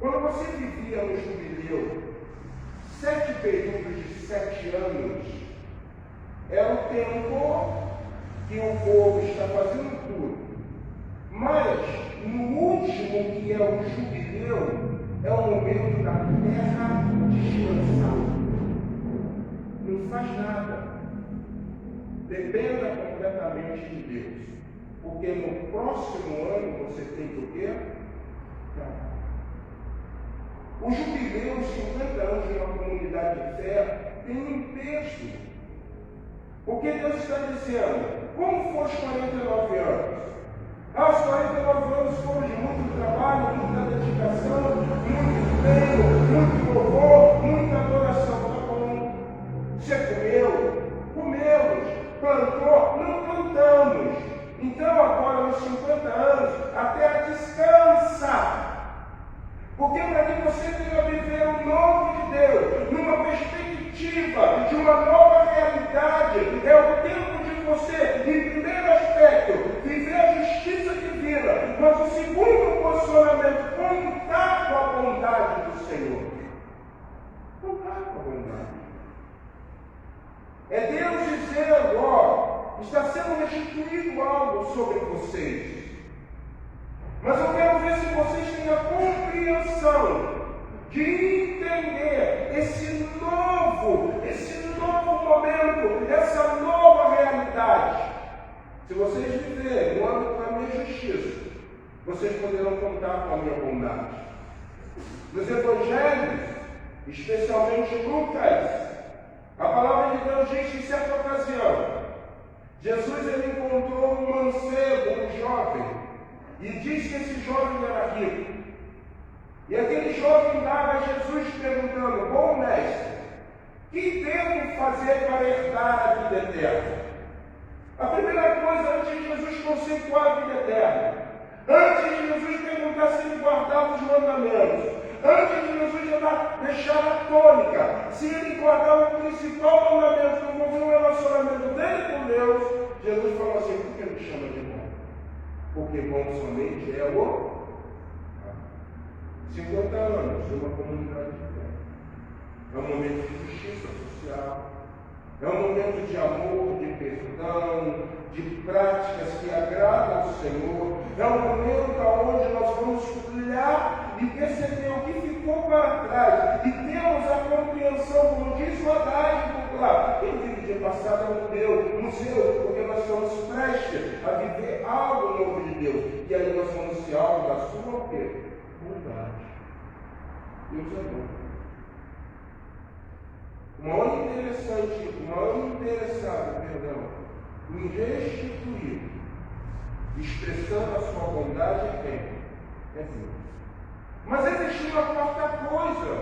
Quando você vivia no jubileu, 7 períodos de 7 anos, é o tempo que o povo está fazendo tudo. Mas, no último, que é o jubileu, é o momento da terra descansar. Não faz nada. Dependa completamente de Deus. Porque no próximo ano você tem que o quê? O jubileu, 50 anos de uma comunidade de fé, tem um peso. Porque Deus está dizendo, como foram os 49 anos? Os 49 anos foram de muito trabalho, muita dedicação, muito empenho, muito louvor, muita adoração. Tá bom? Você comemos, plantou, não plantamos. Então agora nos 50 anos, a terra descansa. Porque para que você venha viver o novo de Deus, numa perspectiva de uma nova realidade, é o tempo de você, em primeiro aspecto, viver a justiça divina, mas o segundo posicionamento, contar com a bondade do Senhor. Contar com a bondade. É Deus dizendo, ó, está sendo restituído algo sobre vocês. Mas eu quero ver se vocês têm a compreensão de entender esse novo momento, essa nova realidade. Se vocês viverem no âmbito da minha justiça, vocês poderão contar com a minha bondade. Nos evangelhos, especialmente Lucas, a palavra de Deus diz que em certa ocasião, Jesus ele encontrou um mancebo, um jovem, e diz que esse jovem era rico. E aquele jovem dava a Jesus perguntando, bom mestre, que devo fazer para herdar a vida eterna? A primeira coisa, antes de Jesus conceituar a vida eterna, antes de Jesus perguntar se ele guardava os mandamentos, antes de Jesus deixar a tônica, se ele guardava o principal mandamento que envolvia o relacionamento dele com Deus, Jesus falou assim, por que ele me chama de bom? Porque bom somente é o 50 anos de uma comunidade de fé. É um momento de justiça social, é um momento de amor, de perdão, de práticas que agradam ao Senhor. É um momento onde nós vamos olhar e perceber o que ficou para trás e temos a compreensão, como diz o adágio popular. Quem vive de passado é um museu, porque nós estamos prestes a viver algo novo de Deus. E aí nós vamos ser algo da sua o quê? Bondade. Deus é bom. Uma hora interessada, em restituir, expressando a sua bondade é quem? É Deus. Mas existe uma quarta coisa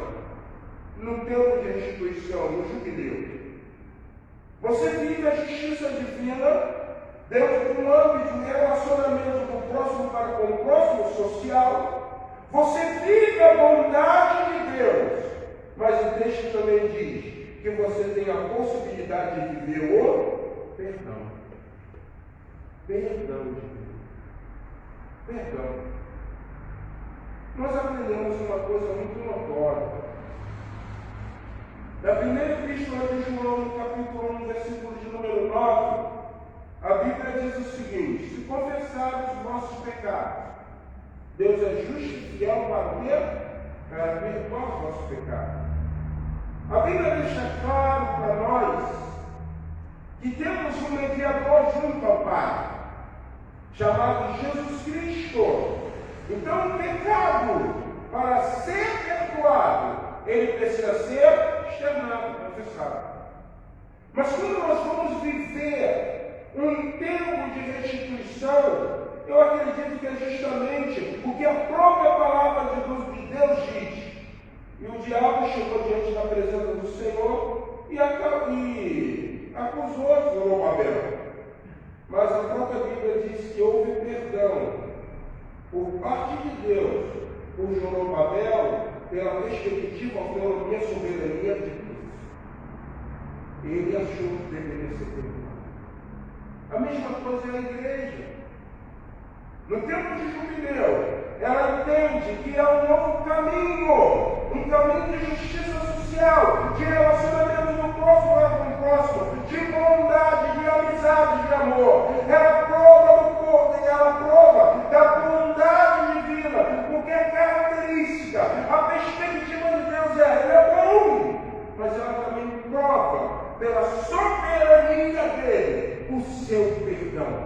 no tempo de restituição, no jubileu. Você vive a justiça divina dentro de um âmbito de relacionamento do próximo para com o próximo social. Você vive a bondade de Deus. Mas o texto também diz que você tem a possibilidade de viver o perdão. Perdão de Deus. Perdão. Nós aprendemos uma coisa muito notória. Na primeira epístola de João, no capítulo 1, versículo de número 9, a Bíblia diz o seguinte: se confessarmos os nossos pecados, Deus é justo e fiel para o quê? Para perdoar os nossos pecados. A Bíblia deixa claro para nós que temos um mediador junto ao Pai, chamado Jesus Cristo. Então, o pecado, para ser perdoado, ele precisa ser externado, confessado. Mas quando nós vamos viver um tempo de restituição, eu acredito que é justamente o que a própria palavra de Deus diz. E o diabo chegou diante da presença do Senhor e acusou Zorobabel. Mas a própria Bíblia diz que houve perdão por parte de Deus por Zorobabel pela perspectiva, autonomia, soberania de Deus. Ele achou que deveria ser perdoado. A mesma coisa é a igreja. No tempo de jubileu, ela entende que é um novo caminho, um caminho de justiça social, de relacionamento do próximo com o próximo, de bondade, de amizade, de amor. Ela prova do corpo e ela prova da bondade divina, porque é característica. A perspectiva de Deus ele é bom, mas ela também prova pela soberania dele o seu perdão.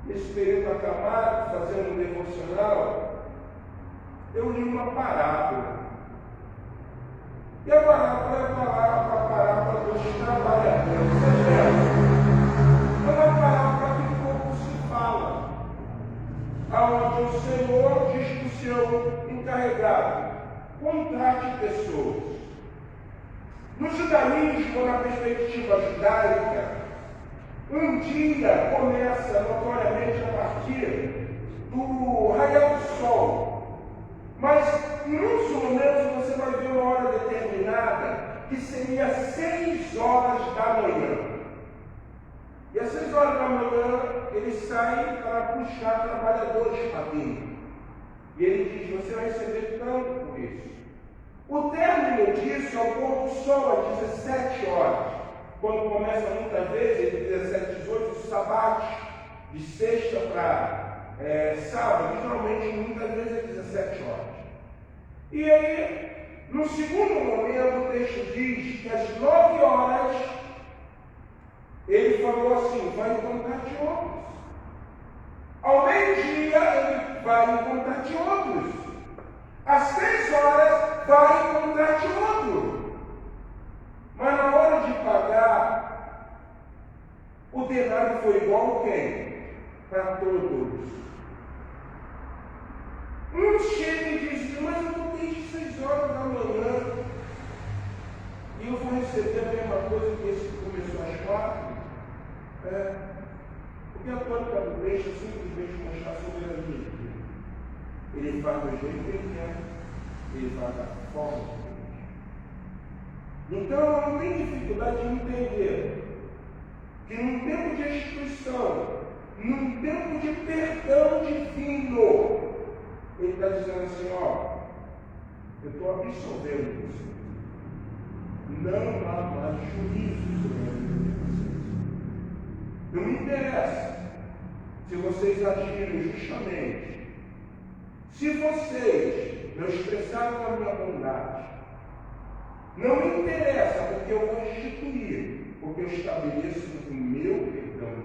Nesse período acabado, fazendo um devocional, eu li uma parábola. E a parábola é a parábola dos trabalhadores. É uma parábola que pouco se fala. Onde o Senhor diz para o seu encarregado: contrate pessoas. No judaísmo, na perspectiva judaica, um dia começa notoriamente a partir do raiar do sol. Mas em muitos momentos você vai ver uma hora determinada que seria 6 horas da manhã. E às 6 horas da manhã ele sai para buscar trabalhadores para vir. E ele diz: você vai receber tanto por isso. O término disso é o pôr do sol às 17 horas. Quando começa muitas vezes, entre 17 e 18, o sabate, de sexta para sábado, geralmente muitas vezes é 17 horas. E aí, no segundo momento, o texto diz que às 9 horas, ele falou assim: vai encontrar-te outros. Ao meio-dia, ele vai encontrar-te outros. Às 6 horas, vai encontrar-te outro. Mas na hora de pagar, o denário foi igual a quem? Para todos. Um chega e diz: mas eu estou desde 6 horas da manhã e eu vou receber a mesma coisa que esse que começou às 4. Porque Antônio Cabo deixa simplesmente mostrar soberania. Ele faz do jeito que ele quer, ele faz da forma que ele quer. Então não tem dificuldade de entender que num tempo de restituição, num tempo de perdão divino, ele está dizendo assim: ó, eu estou absolvendo você. Não há mais juízo sobre a vida de vocês. Não me interessa se vocês agirem justamente. Se vocês não expressaram a minha bondade, não me interessa, porque eu vou restituir, porque eu estabeleço o meu perdão.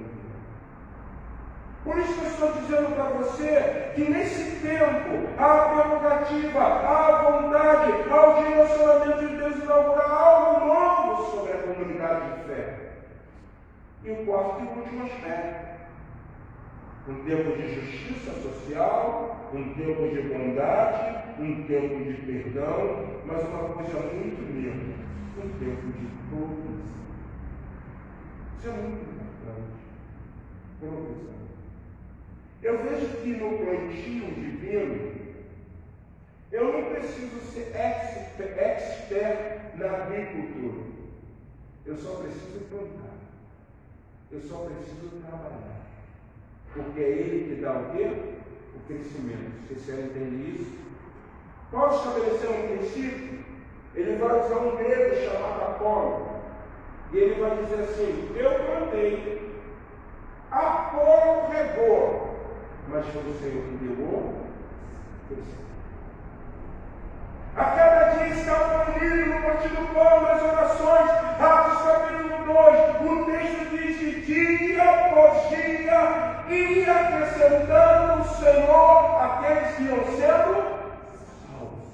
Por isso que eu estou dizendo para você que nesse tempo há a prerrogativa, há a vontade, há o direcionamento de Deus inaugurar algo novo sobre a comunidade de fé. E o quarto e último aspecto: um tempo de justiça social, um tempo de bondade, um tempo de perdão, mas uma coisa muito linda: um tempo de provisão. Isso é muito importante. Provisão. Eu vejo que no plantio divino, eu não preciso ser expert na agricultura. Eu só preciso plantar. Eu só preciso trabalhar. Porque é Ele que dá o quê? O crescimento. Você entende isso? Paulo estabeleceu um princípio. Ele vai usar um dedo chamado Apolo. E ele vai dizer assim: eu plantei, Apolo regou, mas foi o Senhor que deu o crescimento. A cada dia está unido no partir do pão, nas orações. Atos capítulo 2, o texto diz que dia após dia ia acrescentando o Senhor aqueles que iam sendo salvos.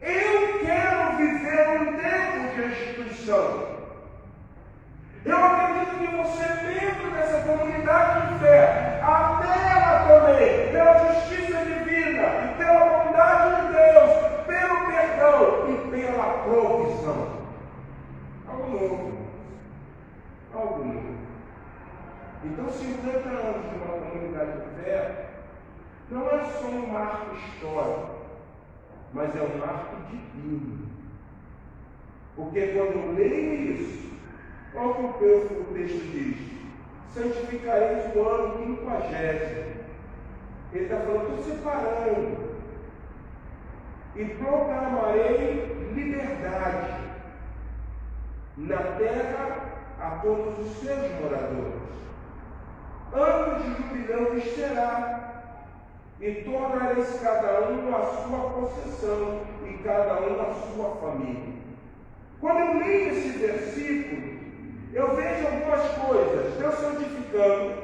Eu quero viver um tempo de restituição. Eu acredito que você, dentro dessa comunidade de fé, apela também pela justiça divina, pela bondade de Deus, pelo perdão e pela provisão. Algo novo. Algo novo. Então, 50 anos de uma comunidade de fé não é só um marco histórico, mas é um marco divino. Porque quando eu leio isso, Olha o que o texto diz: santificareis o ano 50. Ele está falando, estou separando. E proclamarei liberdade na terra a todos os seus moradores. Ano de jubileu lhes será, e tornareis cada um a sua possessão, e cada um a sua família. Quando eu leio esse versículo, eu vejo algumas coisas: Deus santificando,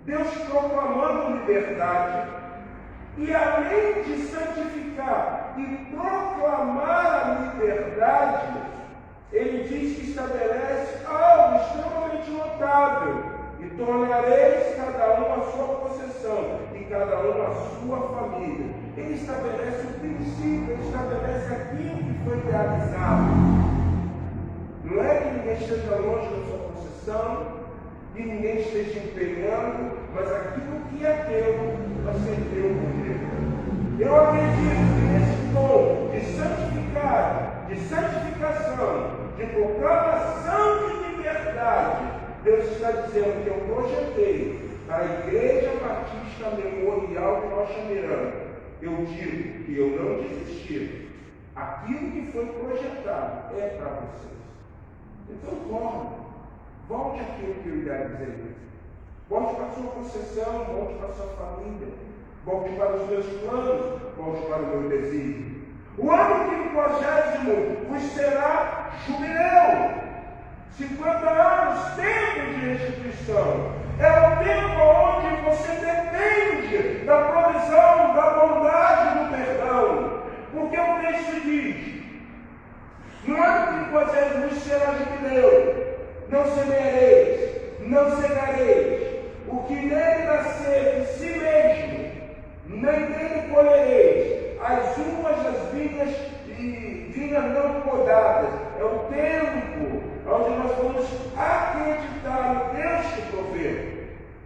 Deus proclamando liberdade, e além de santificar e proclamar a liberdade, ele diz que estabelece algo extremamente notável: e tornareis cada um a sua possessão, e cada um a sua família. Ele estabelece o princípio, ele estabelece aquilo que foi realizado. Não é que ninguém esteja longe da sua possessão, que ninguém esteja empenhando, mas aquilo que é teu, vai ser teu por Deus. Eu acredito que nesse tom de santificar, de santificação, de proclamação de liberdade, Deus está dizendo que eu projetei para a Igreja Batista Memorial de Rocha Miranda. Eu digo que eu não desisti. Aquilo que foi projetado é para vocês. Então volte àquilo que eu idealizei. Volte para a sua possessão, volte para a sua família, volte para os meus planos, volte para o meu desejo. O ano 50 vos será jubileu. 50 anos, tempo de restituição. É o tempo onde você depende da provisão, da bondade, do perdão. Porque o texto diz: no ano 50 vos será jubileu. Não semeareis, não cegareis. O que nele nascer de si mesmo, nem dele colhereis. As uvas das vinhas e vinhas não podadas. É o tempo onde nós vamos acreditar no Deus que provê,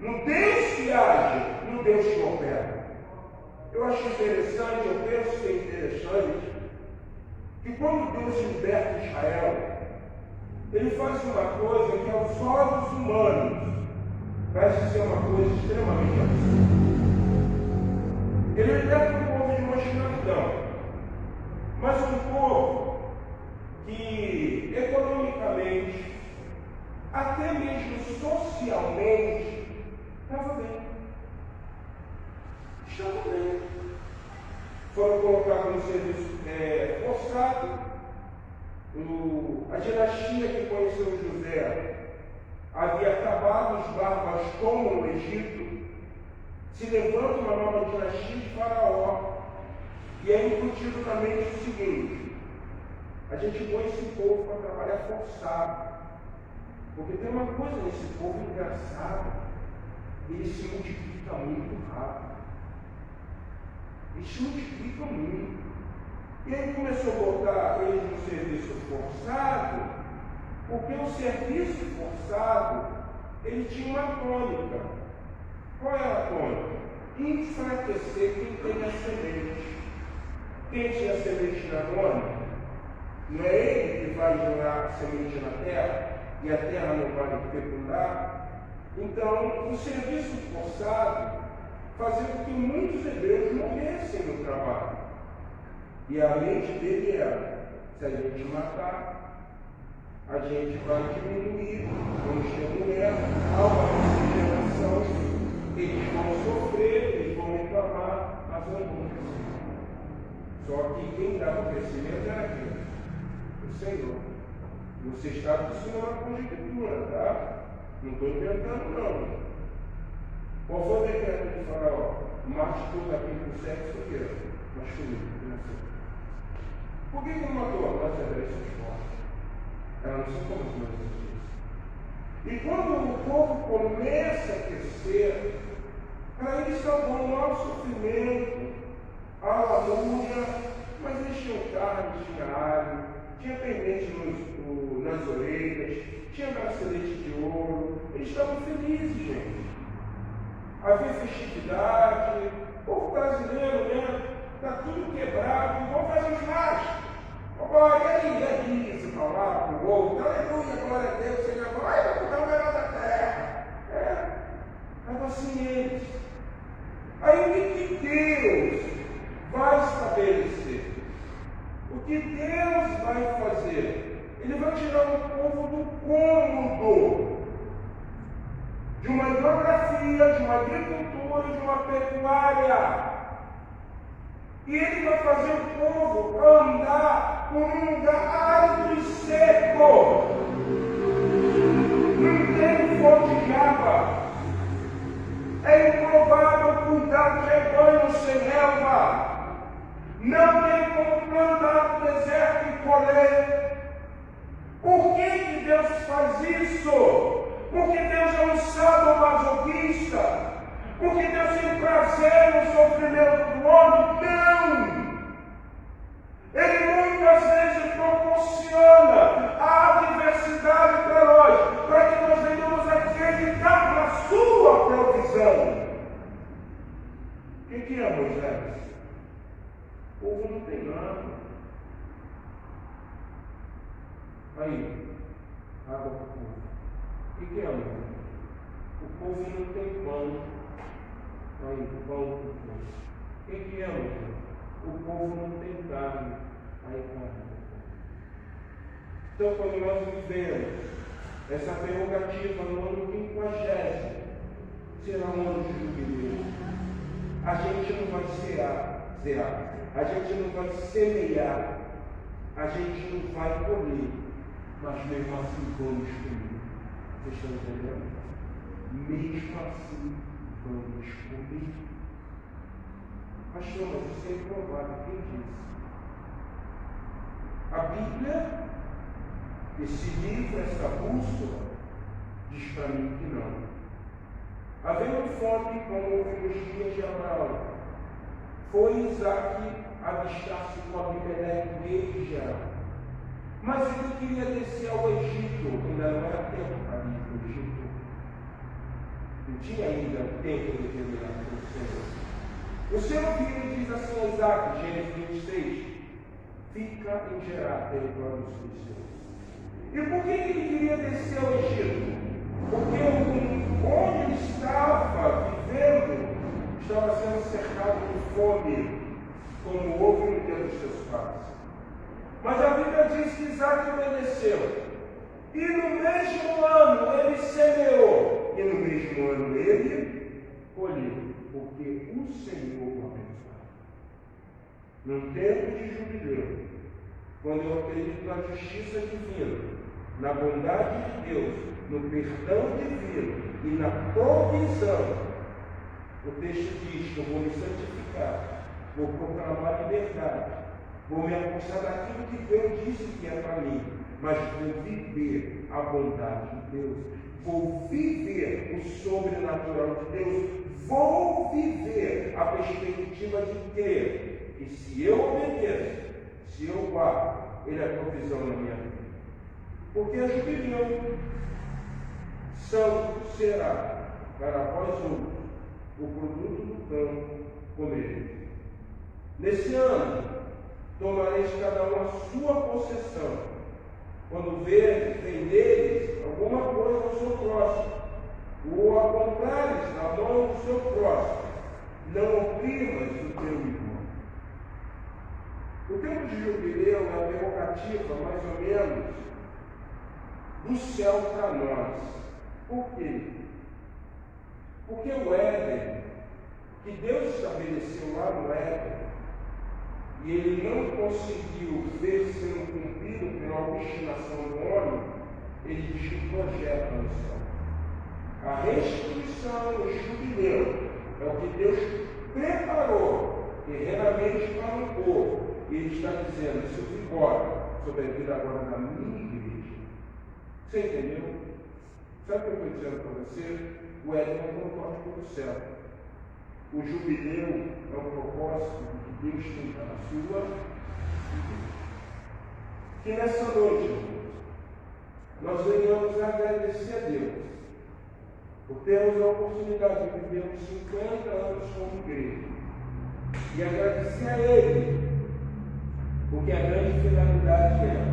no Deus que age, no Deus que opera. Eu acho interessante, eu penso que é interessante, que quando Deus liberta Israel, ele faz uma coisa que aos olhos humanos parece ser uma coisa extremamente absurda. Ele liberta um povo de uma escravidão, mas um povo que economicamente, até mesmo socialmente, estava bem. Estava bem. Foram colocados no serviço forçado. A dinastia que conheceu José havia acabado, os bárbaros tomam o Egito, se levanta uma nova dinastia de Faraó, e é incutido na mente o seguinte: a gente põe esse povo para trabalhar forçado, porque tem uma coisa nesse povo engraçada: ele se multiplica muito rápido, ele se multiplica muito. E aí começou a botar eles no serviço forçado, porque o serviço forçado, ele tinha uma tônica. Qual era a tônica? Enfraquecer quem tem a semente. Quem tinha a semente na mão, não é ele que vai jogar a semente na terra, e a terra não vai fecundar. Então, o serviço forçado fazia com que muitos hebreus morressem no trabalho. E a mente dele era: se a gente matar, a gente vai diminuir, vamos ter mulher, há uma regeneração, eles vão sofrer, eles vão reclamar, mas não vão crescer. Só que quem dava o crescimento era quem? O Senhor. Você está ensinando a conjectura, tá? Não estou inventando, não. Qual foi o decreto de Faraó? Mate todo aquele do sexo masculino. Por que não matou? Nós hebreus somos fortes. Elas não são como os meus filhos. E quando o povo começa a crescer, para eles está bom, não há sofrimento, há lamúria, mas eles tinham carne, tinha alho, tinha pendente nas orelhas, tinha bracelete de ouro, eles estavam felizes, gente. Havia festividade, o povo brasileiro, né? Está tudo quebrado, vamos fazer um churrasco. Agora, e aí, você falar para o outro, aleluia, glória a Deus, Senhor, vai dar o melhor da terra. Mas assim eles. Aí o que Deus vai estabelecer? O que Deus vai fazer? Ele vai tirar o povo do cômodo de uma geografia, de uma agricultura, de uma pecuária. E ele vai fazer o povo andar por um lugar árido e seco. Não tem fonte de água. É improvável cuidar de rebanho sem relva. Não tem como plantar no deserto e colher. Por que Deus faz isso? Porque Deus é um sadomasoquista? Porque Deus tem prazer no sofrimento do homem? Não! Ele muitas vezes proporciona a adversidade para nós, para que nós venhamos acreditar na sua provisão. O que é, Moisés? O povo não tem nada. Aí, água para o povo. O que é, Moisés? O povo não tem pão. Aí, pão para o povo. O que é, Moisés? O povo não tem carne. Aí, carne. Então, quando nós vivemos essa prerrogativa no ano 50, será um ano de jubileu. A gente não vai zerar, a gente não vai semear, a gente não vai colher, mas mesmo assim vamos comer. Vocês estão entendendo? Mesmo assim vamos comer. Pastor, mas isso é improvável. Quem disse? A Bíblia, esse livro, essa bússola, diz para mim que não. Havendo fome, como houve nos dias de Abraão, foi Isaac avistar-se com Abimeleque, rei de Gerar. Mas ele queria descer ao Egito, ainda não era tempo para ir para o Egito. Não tinha ainda tempo determinado pelo Senhor. O Senhor filho diz assim a Isaac, Gênesis 26, fica em Gerar, território dos filisteus. E por que ele queria descer ao Egito? Porque onde ele estava vivendo, estava sendo cercado de fome, como houve no dia dos seus pais. Mas a Bíblia diz que Isaac obedeceu. E no mesmo ano ele semeou. E no mesmo ano ele colheu. Porque o Senhor o abençoou. Num tempo de jubileu, quando eu acredito na justiça divina, na bondade de Deus, no perdão divino e na provisão, o texto diz que eu vou me santificar, vou proclamar liberdade, vou me apossar daquilo que Deus disse que é para mim, mas vou viver a bondade de Deus, vou viver o sobrenatural de Deus, vou viver a perspectiva de crer que se eu obedeço, se eu guardo, Ele é provisão na minha vida. Porque a jubileu santo será para vós outros o produto do campo comer. Nesse ano, tomareis cada um a sua possessão, quando venderes alguma coisa ao seu próximo, ou a comprares na mão do seu próximo, não oprimas o teu irmão. O tempo de jubileu é a prerrogativa, mais ou menos, do céu para nós. Por quê? Porque o Éden, que Deus estabeleceu lá no Éden, e ele não conseguiu ver sendo cumprido pela obstinação do homem, ele diz que projeta no céu. A restituição do jubileu é o que Deus preparou terrenamente para o povo. E ele está dizendo, isso vigora sobre a vida agora da minha igreja. Você entendeu? Sabe o que eu estou dizendo para você? O Éden é um propósito do céu. O jubileu é um propósito que Deus tem para a sua vida. Que nessa noite, nós venhamos a agradecer a Deus por termos a oportunidade de vivermos 50 anos como igreja. E agradecer a Ele Porque a grande finalidade é: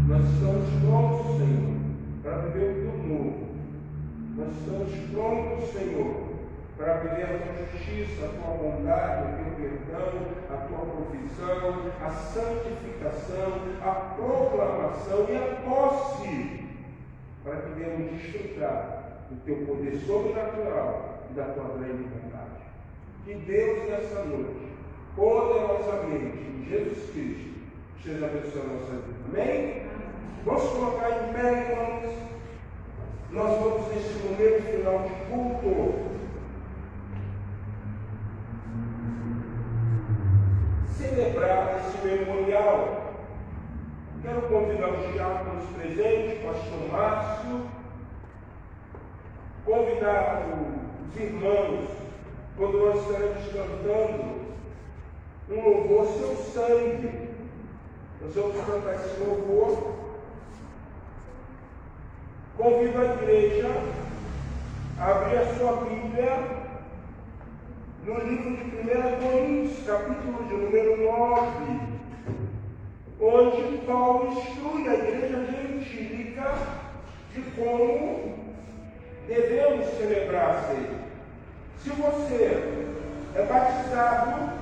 nós estamos prontos, Senhor, para viver o teu novo. Nós estamos prontos, Senhor, para viver a tua justiça, a tua bondade, o teu perdão, a tua provisão, a santificação, a proclamação e a posse, para que venhamos desfrutar do teu poder sobrenatural e da tua grande vontade. Que Deus, nessa noite, poderosamente, em Jesus Cristo, esteja abençoando a nossa vida. Amém? Vamos colocar em pé, irmãos. Nós vamos, nesse momento final de culto, celebrar esse memorial. Quero convidar os diáconos presentes, pastor Márcio, convidar os irmãos, quando nós estaremos cantando um louvor, seu sangue. Nós vamos cantar esse louvor. Convido a igreja a abrir a sua Bíblia no livro de 1 Coríntios, capítulo de número 9, onde Paulo instrui a igreja gentílica de como devemos celebrar a ceia. Se você é batizado,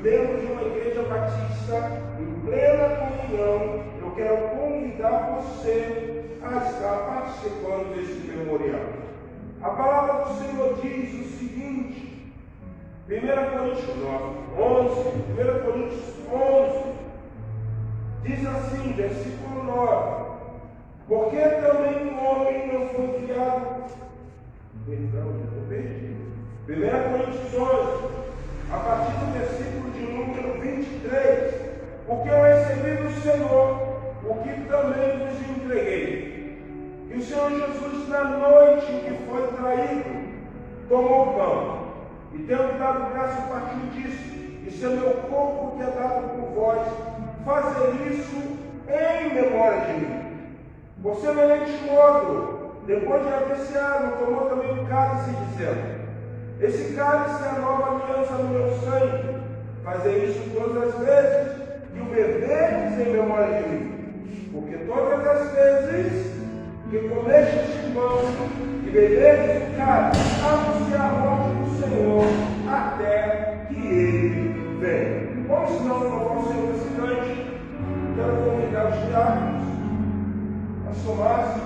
membro de uma igreja batista, em plena comunhão, eu quero convidar você a estar participando desse memorial. A palavra do Senhor diz o seguinte, 1 Coríntios 11, diz assim, versículo 9, porque também o homem não foi criado, então, já estou perdido. 1 Coríntios 11, a partir do versículo de número 23, porque eu recebi do Senhor o que também vos entreguei. E o Senhor Jesus, na noite em que foi traído, tomou o pão, e tendo dado graça, partiu disso, isso é meu corpo que é dado por vós, fazer isso em memória de mim. Por semelhante modo, depois de haver ceado, tomou também o cálice, dizendo, esse cálice é a nova aliança no meu sangue, fazer isso todas as vezes, e o beberdes em memória de mim. Porque todas as vezes que comeste este pão e beberdes o cálice, anunciar a morte do Senhor até que Ele venha. Como se não louvar o Senhor nesse cante, quero convidar os diáconos a somar-se.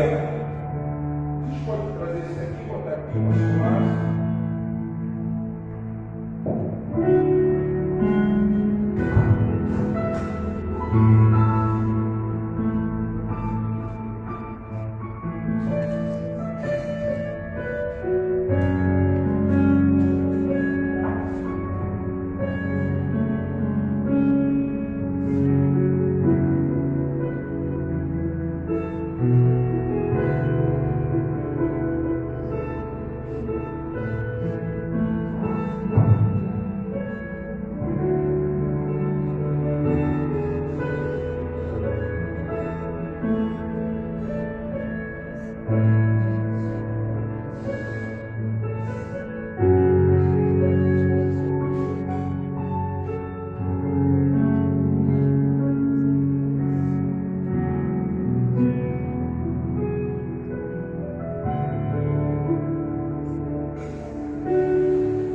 aberto. Vocês podem trazer isso aqui, botar aqui, pastor Márcio.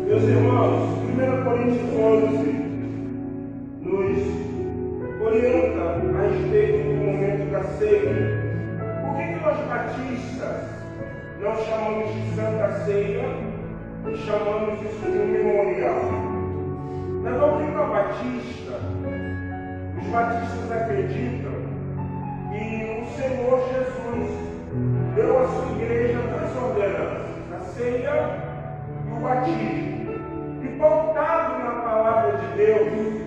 Meus irmãos, 1 Coríntios 11 nos orienta a respeito do momento da ceia. Por que nós batistas não chamamos de Santa Ceia e chamamos isso de um memorial? Na doutrina batista, os batistas acreditam que o Senhor Jesus deu à sua igreja duas ordenanças, a ceia e o batismo. E pautado na palavra de Deus,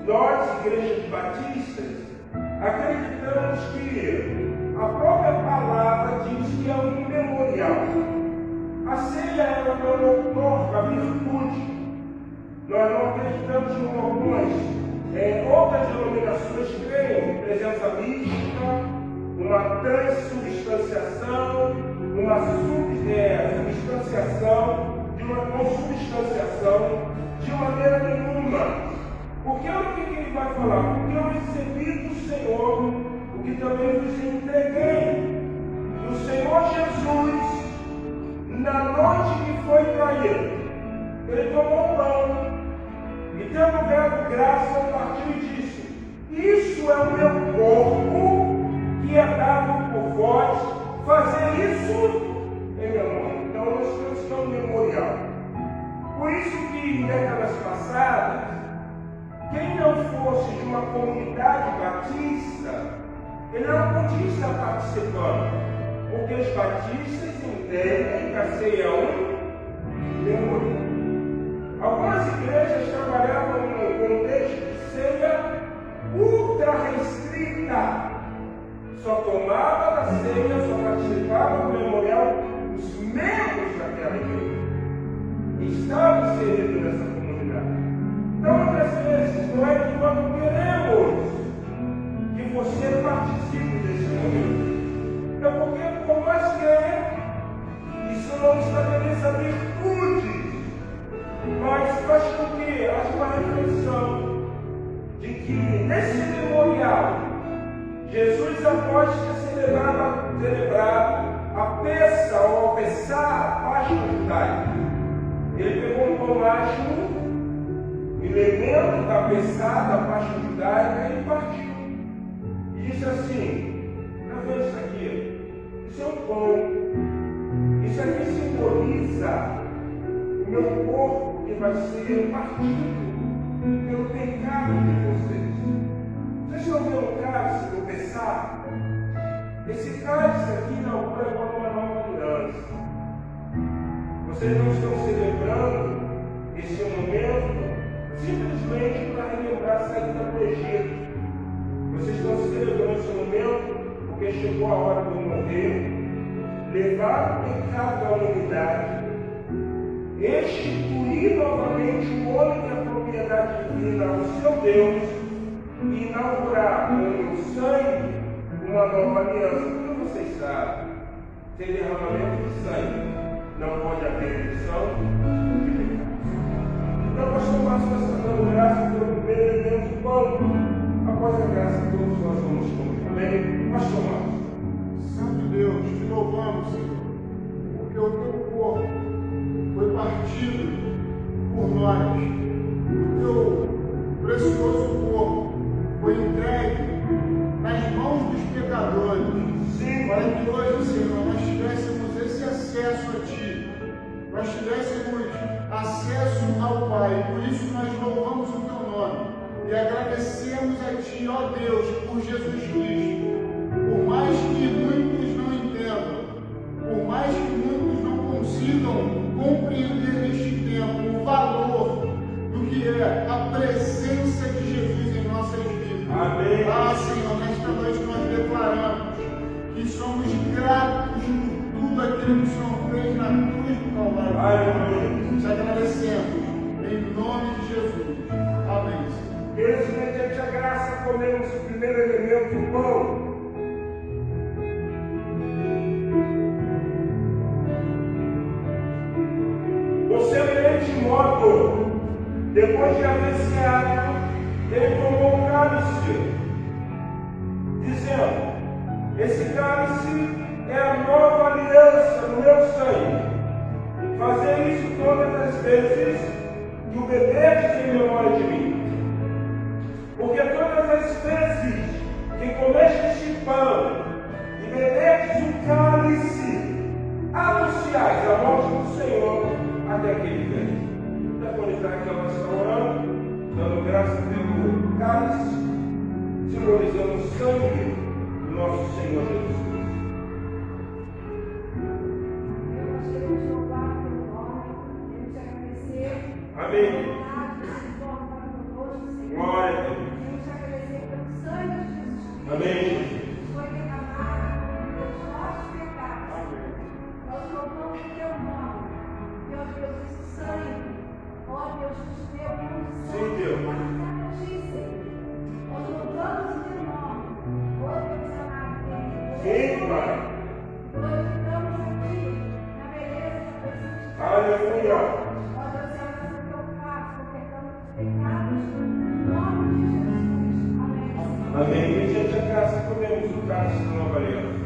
nós, igrejas batistas, acreditamos que a própria palavra diz que é um memorial. A ceia ela não otorga a virtude. Nós não acreditamos como algumas outras denominações creem em presença mística, uma transubstanciação, uma substanciação, consubstanciação de maneira nenhuma. Porque o que ele vai falar? Porque eu recebi do Senhor o que também vos entreguei. O Senhor Jesus, na noite que foi traído, ele tomou o pão e, tendo dado graça, partiu e disse: isso é o meu corpo que é dado por vós, fazer isso em meu nome. Então nós temos que é um memorial. Por isso que em décadas passadas, quem não fosse de uma comunidade batista, ele não podia estar participando, porque os batistas entendem que a ceia é um memorial. Algumas igrejas trabalhavam no contexto de ceia ultra restrita. Só tomava da ceia, só participava do memorial os membros daquela igreja. Estavam inseridos nessa comunidade. Então, muitas vezes, não é que nós não queremos que você participe desse momento. É porque, por mais que isso não estabeleça virtude, mas faz com que haja uma reflexão de que nesse memorial, Jesus, após ter celebrado a peça ou a Pessá, a Páscoa judaica, ele pegou um pão mágico, elemento da Pessá, da Páscoa judaica, e partiu. E disse assim: está vendo isso aqui? Isso é um pão. Isso aqui simboliza o meu corpo que vai ser partido pelo pecado de vocês. Vocês não viram o cálice do Pessá? Esse cálice aqui inaugura uma nova mudança. Vocês não estão celebrando esse momento simplesmente para relembrar a saída do Egito. Vocês estão celebrando esse momento porque chegou a hora de eu morrer, levar o pecado da humanidade, restituir novamente o homem que é a propriedade divina ao seu Deus e inaugurar com o meu sangue uma nova aliança. Porque vocês sabem, sem derramamento de sangue não pode haver remissão de pecados. Então, pastor Márcio está dando graça pelo primeiro elemento do pão. Após a graça, todos nós vamos comer. Amém? Pastor Márcio. Santo Deus, te louvamos, Senhor, porque o teu corpo foi partido por nós, o teu precioso corpo foi entregue nas mãos dos pecadores, para que hoje Estamos gratos por tudo aquilo que o Senhor fez na cruz do Calvário. Aleluia. Te agradecemos, em nome de Jesus. Amém. Eles, mediante a graça, comemos o primeiro elemento, o pão. Do semelhante modo, depois de haver ceado, ele tomou o cálice, dizendo: esse cálice é a nova aliança no meu sangue. Fazei isso todas as vezes que o beberdes em memória de mim. Porque todas as vezes que comestes este pão e beberdes o cálice, anunciais a morte do Senhor até que ele venha. Depois que ela está orando, dando graças pelo cálice, simbolizando o sangue do nosso Senhor Jesus Cristo. Amém. Glória a Deus. Amém, Jesus. Foi derramado pelos nossos pecados. Nós louvamos o teu nome. Meu Deus, esse sangue, ó Deus, nos deu condição Sim, Deus. para a justiça. Nós louvamos o teu nome. Ó Deus amado, Sim, Pai. nós estamos aqui na beleza da presença de Deus. Aleluia. Ó Deus, é o nosso teu caso, confessamos os pecados, em nome de Jesus. Amém. Amém. Mediante a graça, comemos o cálice da nova aliança.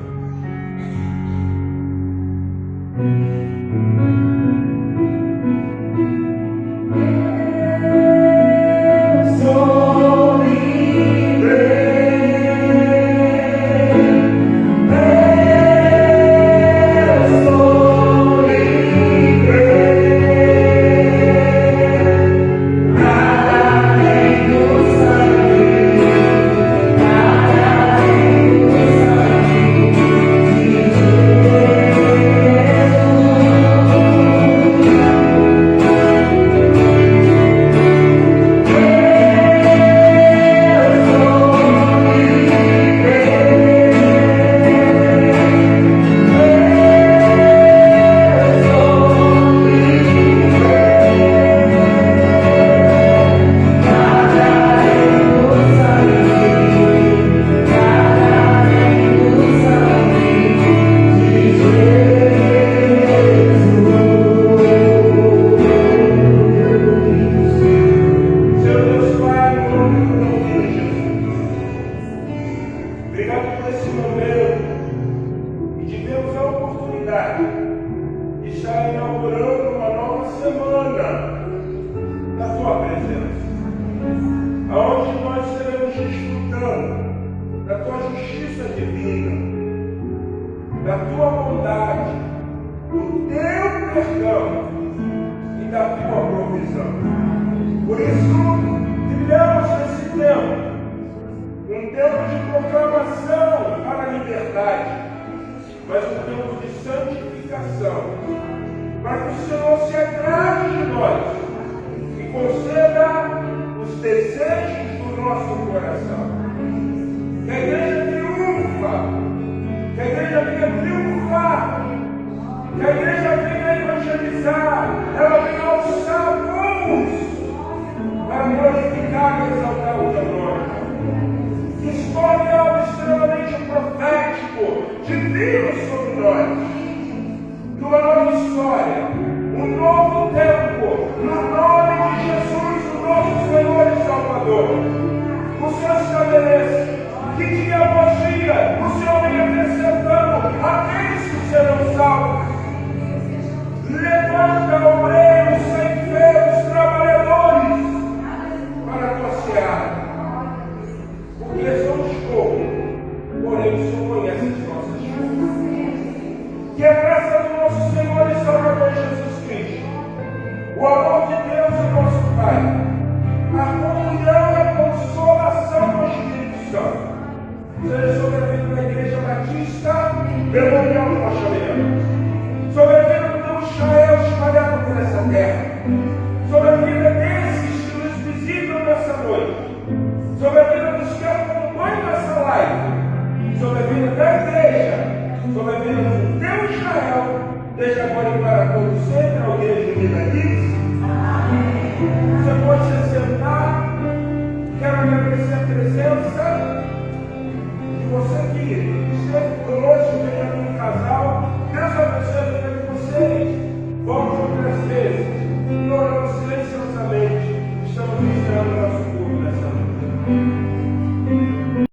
sobre apenas um Deus Israel, desde agora e para todos sempre, a igreja unida diz.